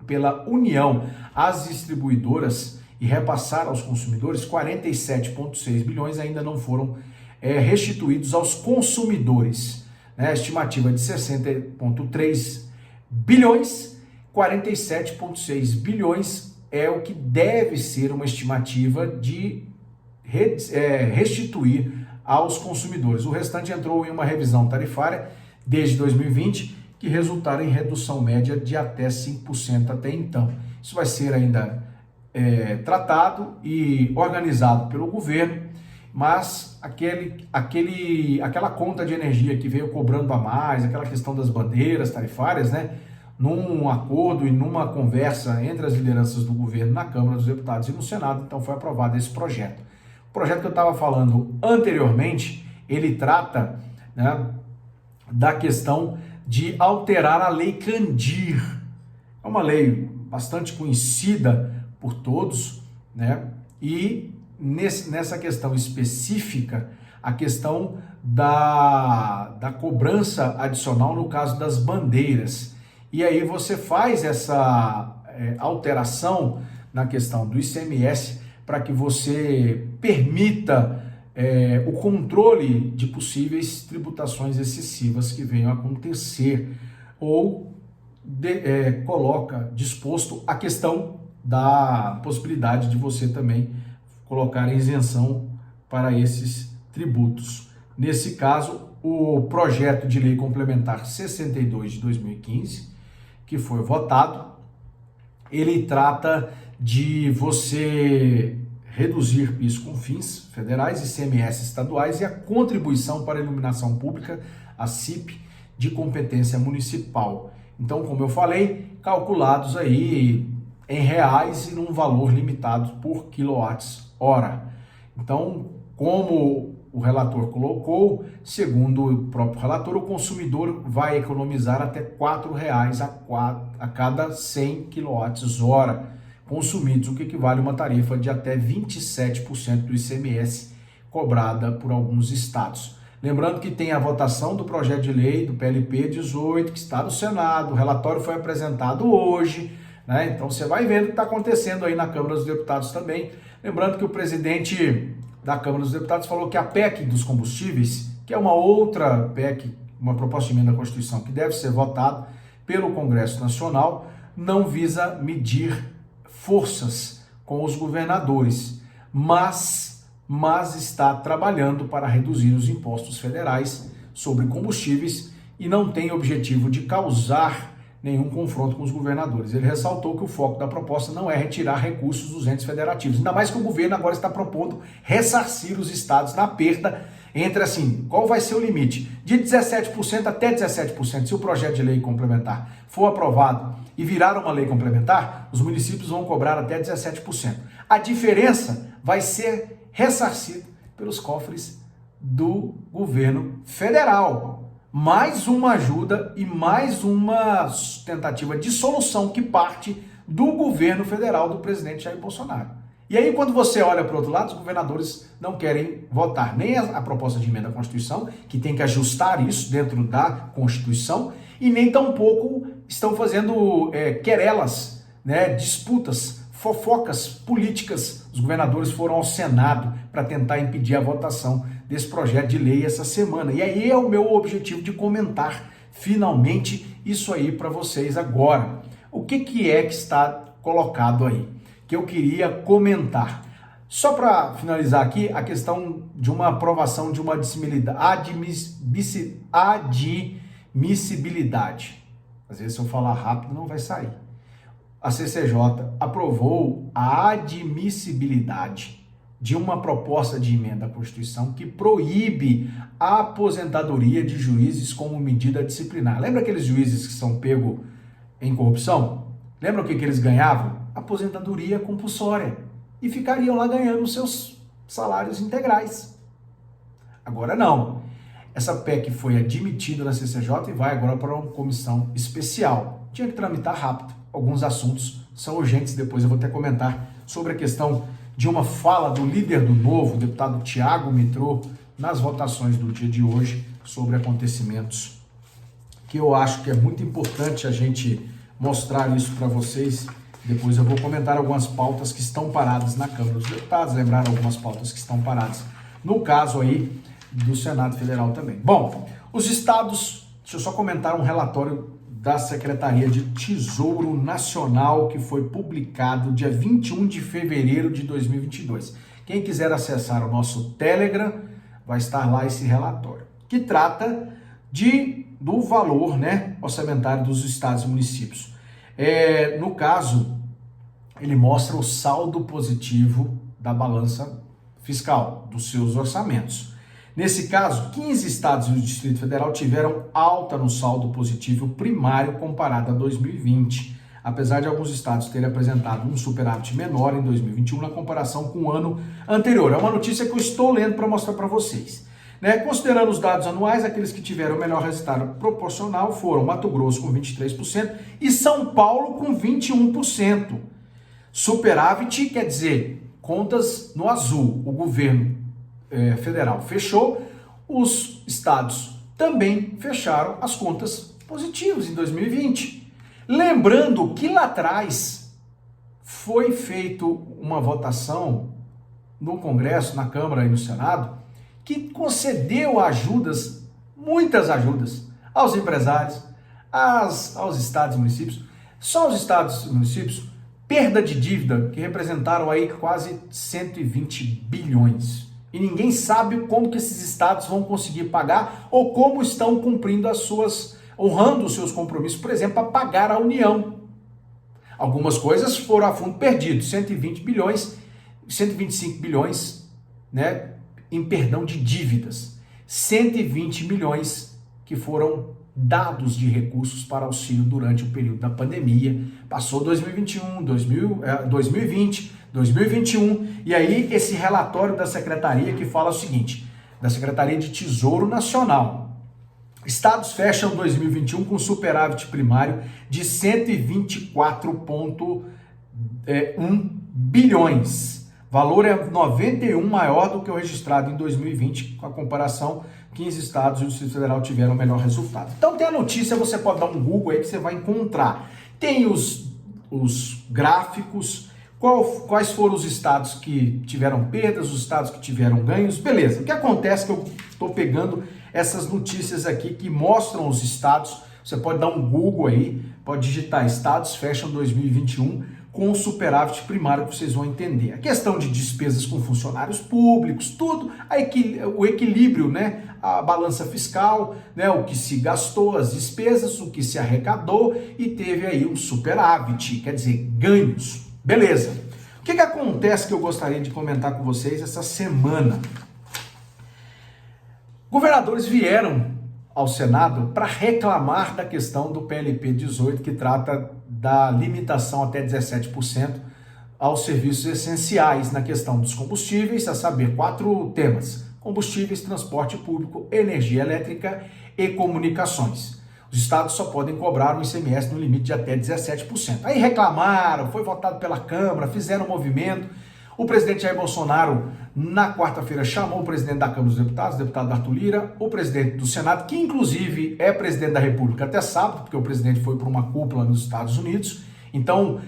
pela União às distribuidoras e repassar aos consumidores, 47,6 bilhões ainda não foram restituídos aos consumidores. A estimativa de 60,3 bilhões, 47,6 bilhões é o que deve ser uma estimativa de restituir aos consumidores. O restante entrou em uma revisão tarifária desde 2020, que resultará em redução média de até 5% até então. Isso vai ser ainda tratado e organizado pelo governo, mas aquela conta de energia que veio cobrando a mais, aquela questão das bandeiras tarifárias, né, num acordo e numa conversa entre as lideranças do governo na Câmara dos Deputados e no Senado, então foi aprovado esse projeto. O projeto que eu estava falando anteriormente, ele trata, né, da questão de alterar a Lei Candir. É uma lei bastante conhecida por todos, né, e nessa questão específica, a questão da cobrança adicional no caso das bandeiras. E aí você faz essa alteração na questão do ICMS para que você permita o controle de possíveis tributações excessivas que venham a acontecer, ou coloca disposto a questão da possibilidade de você também colocar isenção para esses tributos. Nesse caso, o projeto de lei complementar 62 de 2015, que foi votado, ele trata de você reduzir PIS com fins federais, ICMS estaduais e a contribuição para a iluminação pública, a CIP, de competência municipal. Então, como eu falei, calculados aí em reais e num valor limitado por quilowatts-hora. Então, como o relator colocou, segundo o próprio relator, o consumidor vai economizar até R$ 4,00 a cada 100 kWh consumidos, o que equivale a uma tarifa de até 27% do ICMS cobrada por alguns estados. Lembrando que tem a votação do projeto de lei do PLP 18, que está no Senado, o relatório foi apresentado hoje, né? Então você vai vendo o que está acontecendo aí na Câmara dos Deputados também. Lembrando que o presidente da Câmara dos Deputados falou que a PEC dos combustíveis, que é uma outra PEC, uma proposta de emenda à Constituição que deve ser votada pelo Congresso Nacional, não visa medir forças com os governadores, mas está trabalhando para reduzir os impostos federais sobre combustíveis e não tem objetivo de causar nenhum confronto com os governadores. Ele ressaltou que o foco da proposta não é retirar recursos dos entes federativos, ainda mais que o governo agora está propondo ressarcir os estados na perda entre, assim, qual vai ser o limite? De 17% até 17%, se o projeto de lei complementar for aprovado e virar uma lei complementar, os municípios vão cobrar até 17%. A diferença vai ser ressarcida pelos cofres do governo federal. Mais uma ajuda e mais uma tentativa de solução que parte do governo federal do presidente Jair Bolsonaro. E aí, quando você olha para o outro lado, os governadores não querem votar nem a proposta de emenda à Constituição, que tem que ajustar isso dentro da Constituição, e nem tampouco estão fazendo querelas, né, disputas, fofocas políticas. Os governadores foram ao Senado para tentar impedir a votação desse projeto de lei essa semana. E aí é o meu objetivo de comentar finalmente isso aí para vocês agora. O que é que está colocado aí? Que eu queria comentar. Só para finalizar aqui, a questão de uma aprovação de uma admissibilidade. Às vezes, se eu falar rápido, não vai sair. A CCJ aprovou a admissibilidade de uma proposta de emenda à Constituição que proíbe a aposentadoria de juízes como medida disciplinar. Lembra aqueles juízes que são pegos em corrupção? Lembra o que eles ganhavam? Aposentadoria compulsória. E ficariam lá ganhando os seus salários integrais. Agora não. Essa PEC foi admitida na CCJ e vai agora para uma comissão especial. Tinha que tramitar rápido. Alguns assuntos são urgentes, depois eu vou até comentar sobre a questão de uma fala do líder do Novo, o deputado Tiago Mitrô, nas votações do dia de hoje sobre acontecimentos que eu acho que é muito importante a gente mostrar isso para vocês. Depois eu vou comentar algumas pautas que estão paradas na Câmara dos Deputados, lembrar algumas pautas que estão paradas no caso aí do Senado Federal também. Bom, os estados, deixa eu só comentar um relatório da Secretaria de Tesouro Nacional que foi publicado dia 21 de fevereiro de 2022. Quem quiser acessar o nosso Telegram, vai estar lá esse relatório, que trata do valor, né, orçamentário dos estados e municípios. No caso, ele mostra o saldo positivo da balança fiscal, dos seus orçamentos. Nesse caso, 15 estados e o Distrito Federal tiveram alta no saldo positivo primário comparado a 2020, apesar de alguns estados terem apresentado um superávit menor em 2021 na comparação com o ano anterior. É uma notícia que eu estou lendo para mostrar para vocês. Considerando os dados anuais, aqueles que tiveram o melhor resultado proporcional foram Mato Grosso com 23% e São Paulo com 21%. Superávit quer dizer contas no azul. O governo federal fechou, os estados também fecharam as contas positivas em 2020. Lembrando que lá atrás foi feita uma votação no Congresso, na Câmara e no Senado, que concedeu ajudas, muitas ajudas, aos empresários, aos estados e municípios. Só os estados e municípios, perda de dívida, que representaram aí quase 120 bilhões. E ninguém sabe como que esses estados vão conseguir pagar ou como estão cumprindo honrando os seus compromissos, por exemplo, a pagar a União. Algumas coisas foram a fundo perdido, 120 bilhões, 125 bilhões, né, em perdão de dívidas, 120 milhões que foram dados de recursos para auxílio durante o período da pandemia. Passou 2021, 2020, 2021, e aí esse relatório da Secretaria que fala o seguinte, da Secretaria de Tesouro Nacional: estados fecham 2021 com superávit primário de 124,1 bilhões. Valor é 91 maior do que o registrado em 2020, com a comparação, 15 estados e o Distrito Federal tiveram o melhor resultado. Então tem a notícia, você pode dar um Google aí que você vai encontrar. Tem os gráficos, quais foram os estados que tiveram perdas, os estados que tiveram ganhos, beleza. O que acontece é que eu estou pegando essas notícias aqui que mostram os estados, você pode dar um Google aí, pode digitar estados fecham 2021 com o superávit primário, que vocês vão entender. A questão de despesas com funcionários públicos, tudo, o equilíbrio, né? A balança fiscal, né? O que se gastou, as despesas, o que se arrecadou e teve aí um superávit, quer dizer, ganhos. Beleza. O que acontece que eu gostaria de comentar com vocês essa semana? Governadores vieram ao Senado para reclamar da questão do PLP 18, que trata da limitação até 17% aos serviços essenciais na questão dos combustíveis, a saber, 4 temas: combustíveis, transporte público, energia elétrica e comunicações. Os estados só podem cobrar um ICMS no limite de até 17%. Aí reclamaram, foi votado pela Câmara, fizeram um movimento. O presidente Jair Bolsonaro, na quarta-feira, chamou o presidente da Câmara dos Deputados, o deputado Arthur Lira, o presidente do Senado, que inclusive é presidente da República até sábado, porque o presidente foi para uma cúpula nos Estados Unidos, então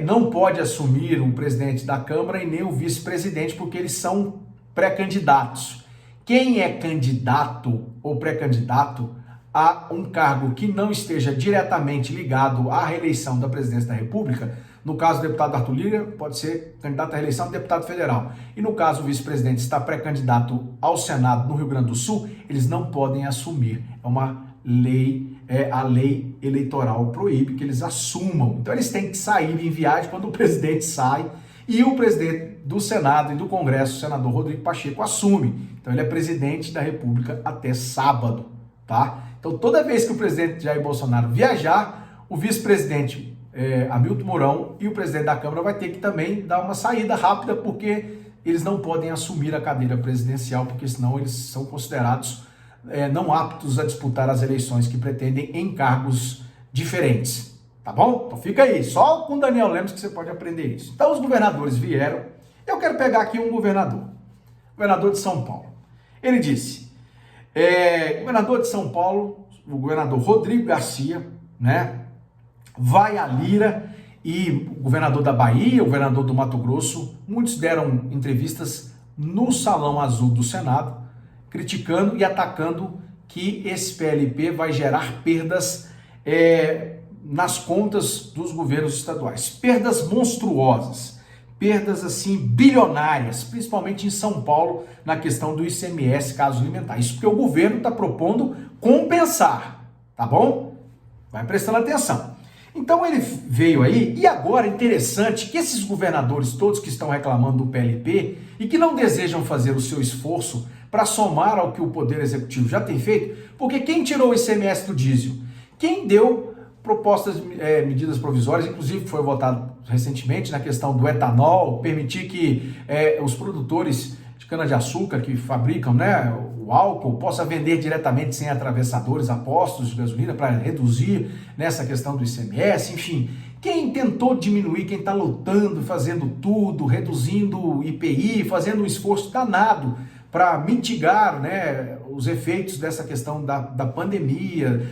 não pode assumir o presidente da Câmara e nem o vice-presidente, porque eles são pré-candidatos. Quem é candidato ou pré-candidato a um cargo que não esteja diretamente ligado à reeleição da presidência da República, no caso do deputado Arthur Lira, pode ser candidato à reeleição de deputado federal. E no caso o vice-presidente está pré-candidato ao Senado no Rio Grande do Sul, eles não podem assumir. É uma lei, a lei eleitoral proíbe que eles assumam. Então eles têm que sair em viagem quando o presidente sai e o presidente do Senado e do Congresso, o senador Rodrigo Pacheco, assume. Então ele é presidente da República até sábado, tá? Então toda vez que o presidente Jair Bolsonaro viajar, o vice-presidente Hamilton Mourão e o presidente da Câmara vai ter que também dar uma saída rápida, porque eles não podem assumir a cadeira presidencial, porque senão eles são considerados não aptos a disputar as eleições que pretendem em cargos diferentes, tá bom? Então fica aí, só com Daniel Lemos que você pode aprender isso. Então os governadores vieram, eu quero pegar aqui um governador de São Paulo. Ele disse, governador de São Paulo, o governador Rodrigo Garcia, né? Vai a Lira, e o governador da Bahia, o governador do Mato Grosso, muitos deram entrevistas no Salão Azul do Senado, criticando e atacando que esse PLP vai gerar perdas nas contas dos governos estaduais. Perdas monstruosas, perdas assim bilionárias, principalmente em São Paulo, na questão do ICMS, caso alimentar. Isso porque o governo está propondo compensar, tá bom? Vai prestando atenção. Então ele veio aí, e agora é interessante que esses governadores todos que estão reclamando do PLP e que não desejam fazer o seu esforço para somar ao que o Poder Executivo já tem feito, porque quem tirou o ICMS do diesel? Quem deu propostas, medidas provisórias, inclusive foi votado recentemente na questão do etanol, permitir que os produtores de cana-de-açúcar que fabricam, né, o álcool, possa vender diretamente sem atravessadores a postos de gasolina para reduzir nessa questão do ICMS, enfim. Quem tentou diminuir, quem está lutando, fazendo tudo, reduzindo o IPI, fazendo um esforço danado para mitigar, né, os efeitos dessa questão da pandemia,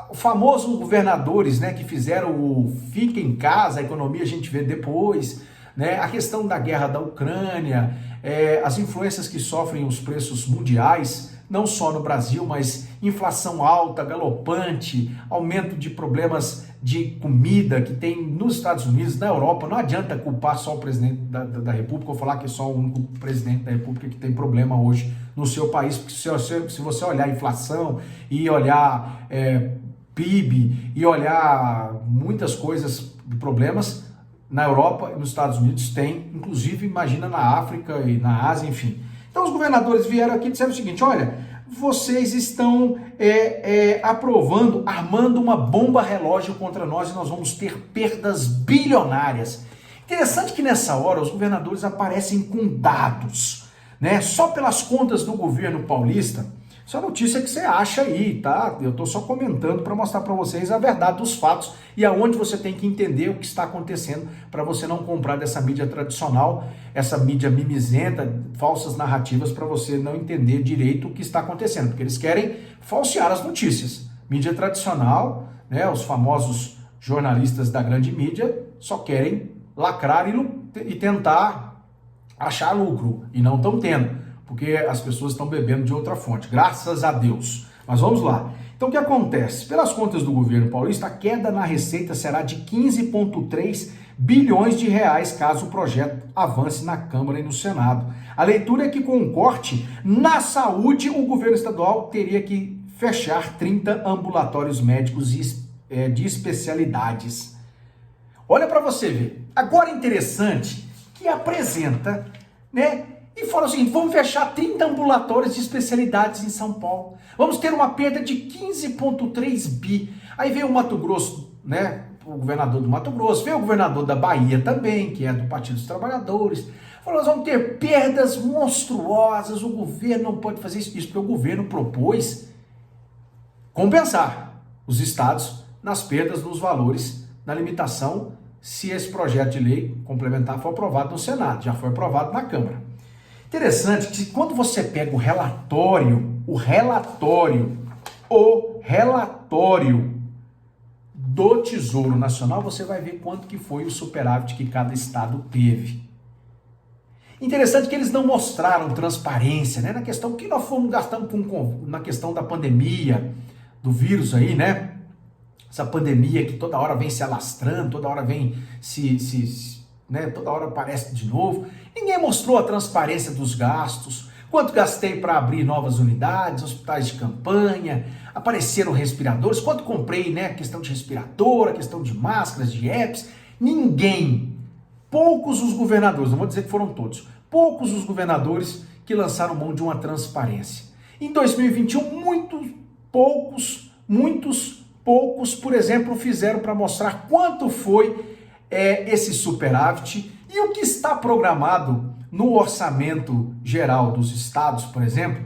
os famosos governadores, né, que fizeram o fica em casa, a economia a gente vê depois, né, a questão da guerra da Ucrânia, as influências que sofrem os preços mundiais, não só no Brasil, mas inflação alta, galopante, aumento de problemas de comida que tem nos Estados Unidos, na Europa. Não adianta culpar só o presidente da República ou falar que é só o único presidente da República que tem problema hoje no seu país, porque se você olhar a inflação e olhar PIB e olhar muitas coisas de problemas, na Europa e nos Estados Unidos tem, inclusive, imagina na África e na Ásia, enfim. Então os governadores vieram aqui e disseram o seguinte, olha, vocês estão aprovando, armando uma bomba relógio contra nós e nós vamos ter perdas bilionárias. Interessante que nessa hora os governadores aparecem com dados, né? Só pelas contas do governo paulista, essa notícia que você acha aí, tá? Eu estou só comentando para mostrar para vocês a verdade dos fatos e aonde você tem que entender o que está acontecendo para você não comprar dessa mídia tradicional, essa mídia mimizenta, falsas narrativas para você não entender direito o que está acontecendo, porque eles querem falsear as notícias. Mídia tradicional, né, os famosos jornalistas da grande mídia só querem lacrar e tentar achar lucro e não estão tendo, porque as pessoas estão bebendo de outra fonte, graças a Deus. Mas vamos lá. Então o que acontece? Pelas contas do governo paulista, a queda na receita será de 15,3 bilhões de reais caso o projeto avance na Câmara e no Senado. A leitura é que com um corte na saúde, o governo estadual teria que fechar 30 ambulatórios médicos de especialidades. Olha para você ver. Agora é interessante que apresenta, né? E fala o seguinte, vamos fechar 30 ambulatórios de especialidades em São Paulo. Vamos ter uma perda de 15,3 bi. Aí veio o Mato Grosso, né? O governador do Mato Grosso, veio o governador da Bahia também, que é do Partido dos Trabalhadores. Falou, nós vamos ter perdas monstruosas, o governo não pode fazer isso, porque o governo propôs compensar os estados nas perdas nos valores, na limitação, se esse projeto de lei complementar for aprovado no Senado, já foi aprovado na Câmara. Interessante que quando você pega o relatório do Tesouro Nacional, você vai ver quanto que foi o superávit que cada estado teve. Interessante que eles não mostraram transparência, né? Na questão que nós fomos gastando na questão da pandemia, do vírus aí, né? Essa pandemia que toda hora vem se alastrando, toda hora vem né? Toda hora aparece de novo. Ninguém mostrou a transparência dos gastos, quanto gastei para abrir novas unidades, hospitais de campanha, apareceram respiradores, quanto comprei, né? Questão de respirador, a questão de máscaras, de EPIs. Ninguém, poucos os governadores, não vou dizer que foram todos, poucos os governadores que lançaram mão de uma transparência. Em 2021, muitos poucos, por exemplo, fizeram para mostrar quanto foi esse superávit e o que está programado no orçamento geral dos estados, por exemplo,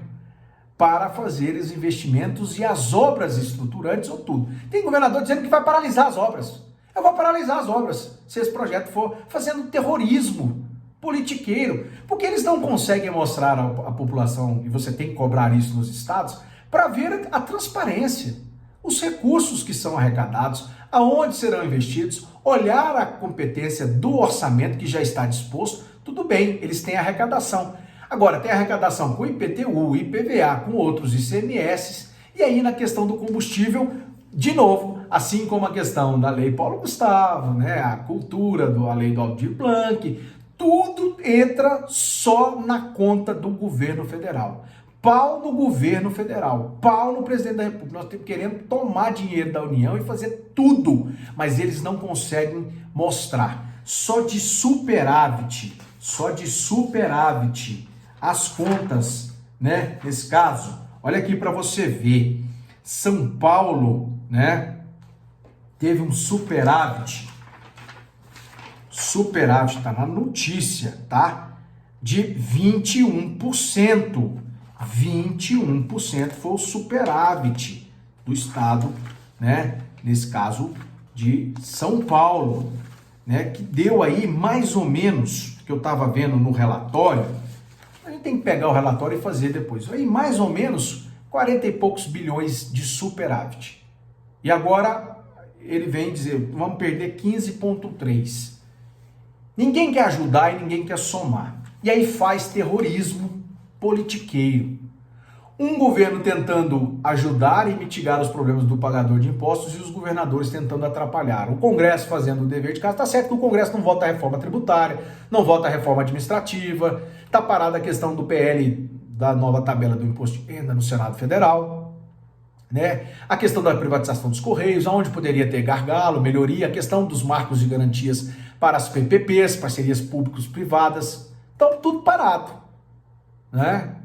para fazer os investimentos e as obras estruturantes ou tudo. Tem governador dizendo que vai paralisar as obras. Eu vou paralisar as obras se esse projeto for fazendo terrorismo politiqueiro, porque eles não conseguem mostrar à população, e você tem que cobrar isso nos estados, para ver a transparência, os recursos que são arrecadados, aonde serão investidos, olhar a competência do orçamento que já está disposto. Tudo bem, eles têm arrecadação. Agora, tem arrecadação com IPTU, IPVA, com outros ICMS, e aí na questão do combustível, de novo, assim como a questão da Lei Paulo Gustavo, né, a cultura, a Lei do Aldir Blanc, tudo entra só na conta do governo federal. Pau no governo federal, pau no presidente da República. Nós estamos querendo tomar dinheiro da União e fazer tudo, mas eles não conseguem mostrar. Só de superávit, as contas, né? Nesse caso, olha aqui para você ver. São Paulo, né? Teve um superávit. Superávit, tá na notícia, tá? De 21%. 21% foi o superávit do estado, né? Nesse caso de São Paulo, né? Que deu aí mais ou menos, que eu estava vendo no relatório, a gente tem que pegar o relatório e fazer depois, aí mais ou menos 40 e poucos bilhões de superávit. E agora ele vem dizer, vamos perder 15,3. Ninguém quer ajudar e ninguém quer somar. E aí faz terrorismo politiqueiro. Um governo tentando ajudar e mitigar os problemas do pagador de impostos e os governadores tentando atrapalhar. O Congresso fazendo o dever de casa. Tá certo que o Congresso não vota a reforma tributária, não vota a reforma administrativa, tá parada a questão do PL da nova tabela do imposto de renda no Senado Federal. né? A questão da privatização dos Correios, aonde poderia ter gargalo, melhoria, a questão dos marcos de garantias para as PPPs, parcerias públicos-privadas, então tudo parado, né?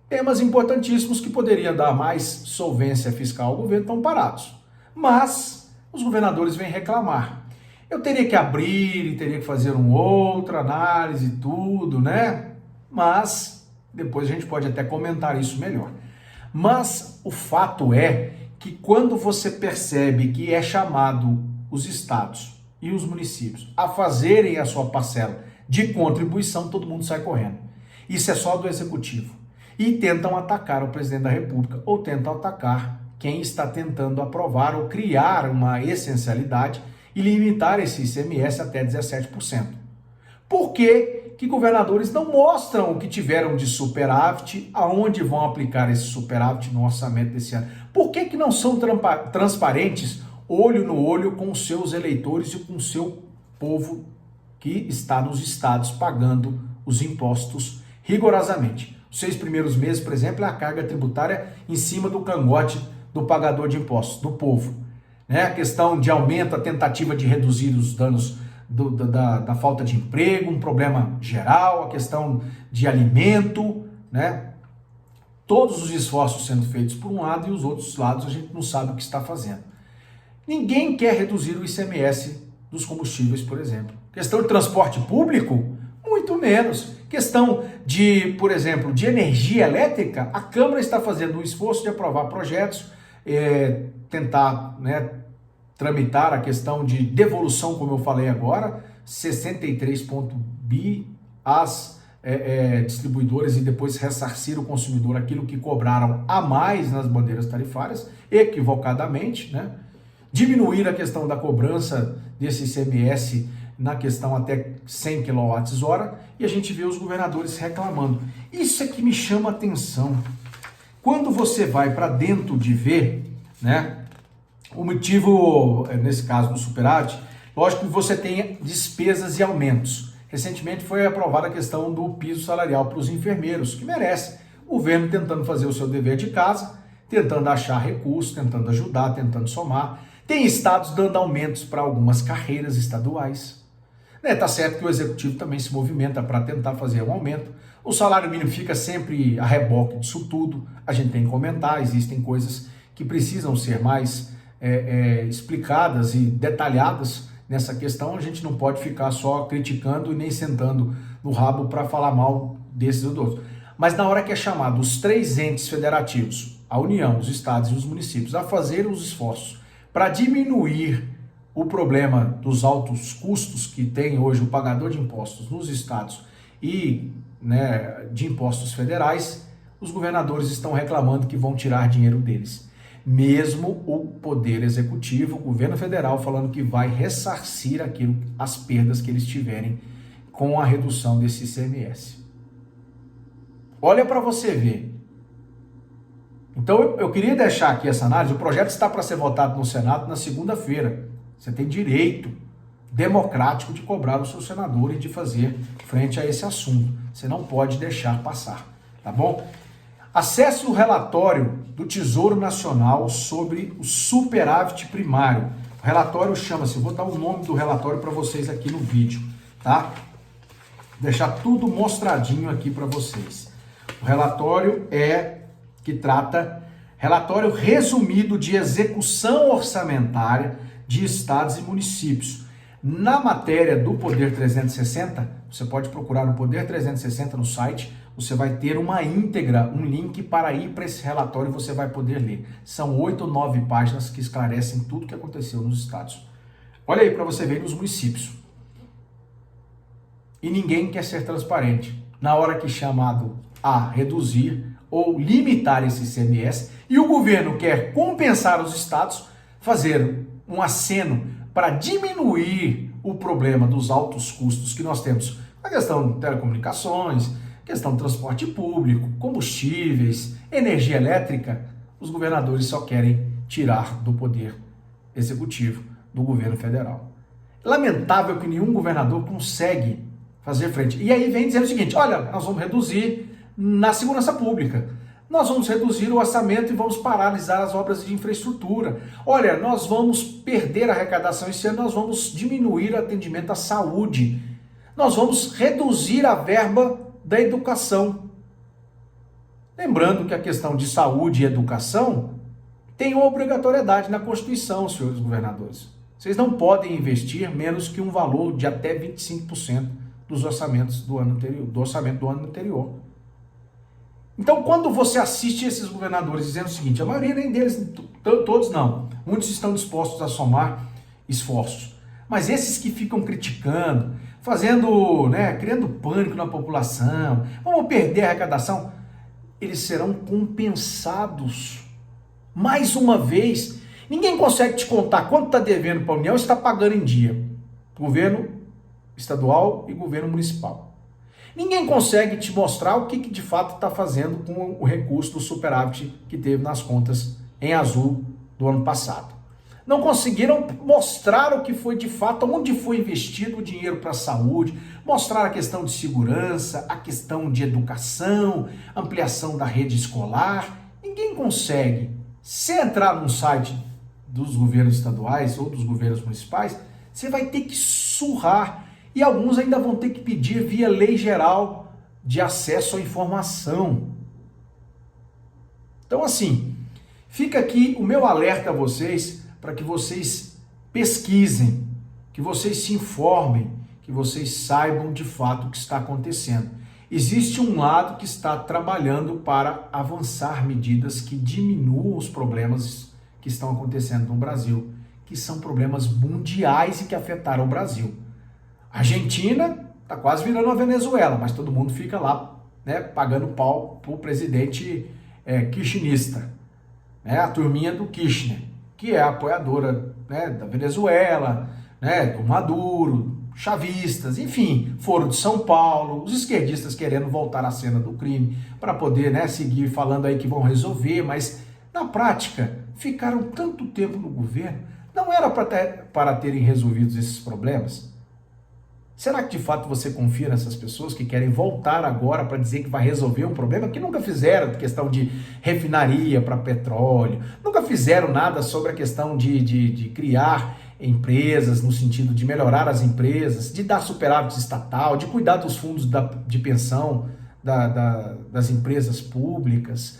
Temas importantíssimos que poderiam dar mais solvência fiscal ao governo estão parados, mas os governadores vêm reclamar. Eu teria que abrir e teria que fazer uma outra análise, tudo, né? Mas depois a gente pode até comentar isso melhor. Mas o fato é que quando você percebe que é chamado os estados e os municípios a fazerem a sua parcela de contribuição, todo mundo sai correndo. Isso é só do executivo. E tentam atacar o presidente da República ou tentam atacar quem está tentando aprovar ou criar uma essencialidade e limitar esse ICMS até 17%. Por que governadores não mostram o que tiveram de superávit, aonde vão aplicar esse superávit no orçamento desse ano? Por que não são transparentes, olho no olho com os seus eleitores e com o seu povo que está nos estados pagando os impostos rigorosamente? Os 6 primeiros meses, por exemplo, é a carga tributária em cima do cangote do pagador de impostos, do povo. Né? A questão de aumento, a tentativa de reduzir os danos da falta de emprego, um problema geral, a questão de alimento, né? Todos os esforços sendo feitos por um lado e os outros lados a gente não sabe o que está fazendo. Ninguém quer reduzir o ICMS dos combustíveis, por exemplo. Questão de transporte público, muito menos. Questão de, por exemplo, de energia elétrica, a Câmara está fazendo um esforço de aprovar projetos, tentar, né, tramitar a questão de devolução, como eu falei agora, 63 bi às distribuidoras e depois ressarcir o consumidor aquilo que cobraram a mais nas bandeiras tarifárias, equivocadamente, né? Diminuir a questão da cobrança desse ICMS na questão até 100 kWh, e a gente vê os governadores reclamando. Isso é que me chama a atenção. Quando você vai para dentro de ver, né, o motivo, nesse caso do superávit, lógico que você tem despesas e aumentos. Recentemente foi aprovada a questão do piso salarial para os enfermeiros, que merece. O governo tentando fazer o seu dever de casa, tentando achar recursos, tentando ajudar, tentando somar. Tem estados dando aumentos para algumas carreiras estaduais. Tá certo que o executivo também se movimenta para tentar fazer um aumento. O salário mínimo fica sempre a reboque disso tudo. A gente tem que comentar, existem coisas que precisam ser mais explicadas e detalhadas nessa questão. A gente não pode ficar só criticando e nem sentando no rabo para falar mal desses ou do outro. Mas na hora que é chamado os 3 entes federativos, a União, os estados e os municípios, a fazer os esforços para diminuir o problema dos altos custos que tem hoje o pagador de impostos nos estados e, né, de impostos federais, os governadores estão reclamando que vão tirar dinheiro deles. Mesmo o Poder Executivo, o governo federal, falando que vai ressarcir as perdas que eles tiverem com a redução desse ICMS. Olha para você ver. Então eu queria deixar aqui essa análise. O projeto está para ser votado no Senado na segunda-feira. Você tem direito democrático de cobrar o seu senador e de fazer frente a esse assunto. Você não pode deixar passar, tá bom? Acesse o relatório do Tesouro Nacional sobre o superávit primário. O relatório chama-se, eu vou dar o nome do relatório para vocês aqui no vídeo, tá? Vou deixar tudo mostradinho aqui para vocês. O relatório que trata relatório resumido de execução orçamentária de estados e municípios. Na matéria do Poder 360, você pode procurar no Poder 360 no site, você vai ter uma íntegra, um link para ir para esse relatório e você vai poder ler. São 8 ou 9 páginas que esclarecem tudo o que aconteceu nos estados. Olha aí para você ver nos municípios. E ninguém quer ser transparente. Na hora que chamado a reduzir ou limitar esse ICMS, e o governo quer compensar os estados, fazer um aceno para diminuir o problema dos altos custos que nós temos. A questão de telecomunicações, questão de transporte público, combustíveis, energia elétrica, os governadores só querem tirar do poder executivo do governo federal. Lamentável que nenhum governador consegue fazer frente. E aí vem dizendo o seguinte, olha, nós vamos reduzir na segurança pública, nós vamos reduzir o orçamento e vamos paralisar as obras de infraestrutura. Olha, nós vamos perder a arrecadação esse ano, nós vamos diminuir o atendimento à saúde, nós vamos reduzir a verba da educação. Lembrando que a questão de saúde e educação tem uma obrigatoriedade na Constituição, senhores governadores. Vocês não podem investir menos que um valor de até 25% dos orçamentos do ano anterior, do orçamento do ano anterior. Então, quando você assiste esses governadores dizendo o seguinte, a maioria nem deles, todos não, muitos estão dispostos a somar esforços, mas esses que ficam criticando, fazendo, criando pânico na população, vamos perder a arrecadação, eles serão compensados. Mais uma vez, ninguém consegue te contar quanto está devendo para a União e está pagando em dia. Governo estadual e governo municipal. Ninguém consegue te mostrar o que de fato está fazendo com o recurso do superávit que teve nas contas em azul do ano passado. Não conseguiram mostrar o que foi de fato, onde foi investido o dinheiro para a saúde, mostrar a questão de segurança, a questão de educação, ampliação da rede escolar. Ninguém consegue. Se entrar num site dos governos estaduais ou dos governos municipais, você vai ter que surrar. E alguns ainda vão ter que pedir via lei geral de acesso à informação. Então, assim, fica aqui o meu alerta a vocês para que vocês pesquisem, que vocês se informem, que vocês saibam de fato o que está acontecendo. Existe um lado que está trabalhando para avançar medidas que diminuam os problemas que estão acontecendo no Brasil, que são problemas mundiais e que afetaram o Brasil. A Argentina está quase virando a Venezuela, mas todo mundo fica lá, pagando pau para o presidente kirchnista, a turminha do Kirchner, que é a apoiadora da Venezuela, do Maduro, chavistas, enfim, Foro de São Paulo, os esquerdistas querendo voltar à cena do crime para poder seguir falando aí que vão resolver, mas na prática ficaram tanto tempo no governo, não era para terem resolvido esses problemas? Será que de fato você confia nessas pessoas que querem voltar agora para dizer que vai resolver um problema que nunca fizeram, questão de refinaria para petróleo, nunca fizeram nada sobre a questão de criar empresas no sentido de melhorar as empresas, de dar superávit estatal, de cuidar dos fundos de pensão das empresas públicas,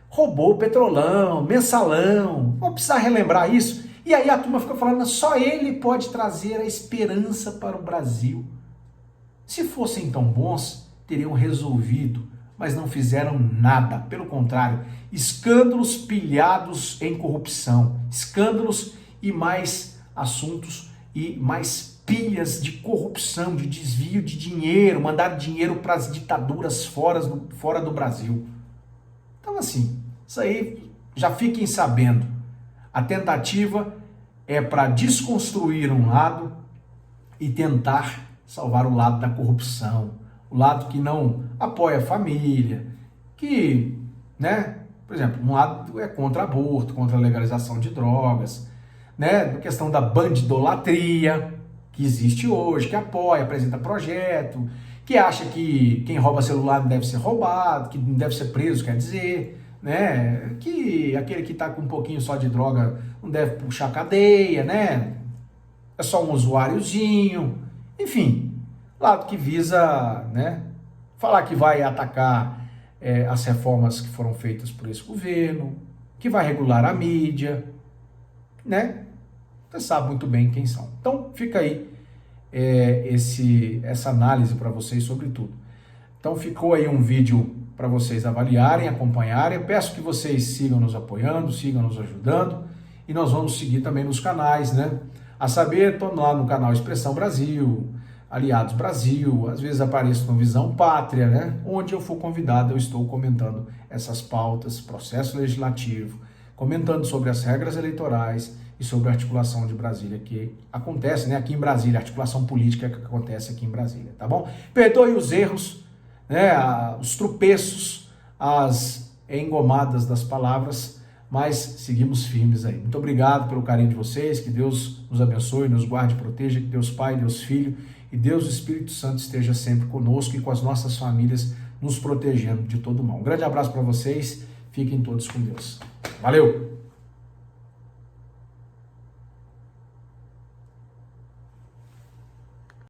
roubou petrolão, mensalão, vamos precisar relembrar isso. E aí a turma fica falando, só ele pode trazer a esperança para o Brasil. Se fossem tão bons, teriam resolvido, mas não fizeram nada. Pelo contrário, escândalos pilhados em corrupção, escândalos e mais assuntos e mais pilhas de corrupção, de desvio de dinheiro, mandar dinheiro para as ditaduras fora do Brasil. Então assim, isso aí já fiquem sabendo. A tentativa é para desconstruir um lado e tentar salvar o lado da corrupção, o lado que não apoia a família, que, por exemplo, um lado é contra aborto, contra a legalização de drogas, a questão da bandidolatria, que existe hoje, que apoia, apresenta projeto, que acha que quem rouba celular não deve ser roubado, que não deve ser preso, quer dizer, que aquele que está com um pouquinho só de droga não deve puxar cadeia, é só um usuáriozinho, enfim, lado que visa, falar que vai atacar as reformas que foram feitas por esse governo, que vai regular a mídia, Você sabe muito bem quem são. Então fica aí essa análise para vocês sobre tudo. Então ficou aí um vídeo para vocês avaliarem, acompanharem. Eu peço que vocês sigam nos apoiando, sigam nos ajudando e nós vamos seguir também nos canais, A saber, estou lá no canal Expressão Brasil, Aliados Brasil, às vezes apareço no Visão Pátria, Onde eu for convidado eu estou comentando essas pautas, processo legislativo, comentando sobre as regras eleitorais e sobre a articulação de Brasília que acontece, aqui em Brasília, a articulação política que acontece aqui em Brasília, tá bom? Perdoe os erros, os tropeços, as engomadas das palavras, mas seguimos firmes aí. Muito obrigado pelo carinho de vocês, que Deus nos abençoe, nos guarde e proteja, que Deus Pai, Deus Filho e Deus Espírito Santo esteja sempre conosco e com as nossas famílias nos protegendo de todo mal. Um grande abraço para vocês, Fiquem todos com Deus. Valeu!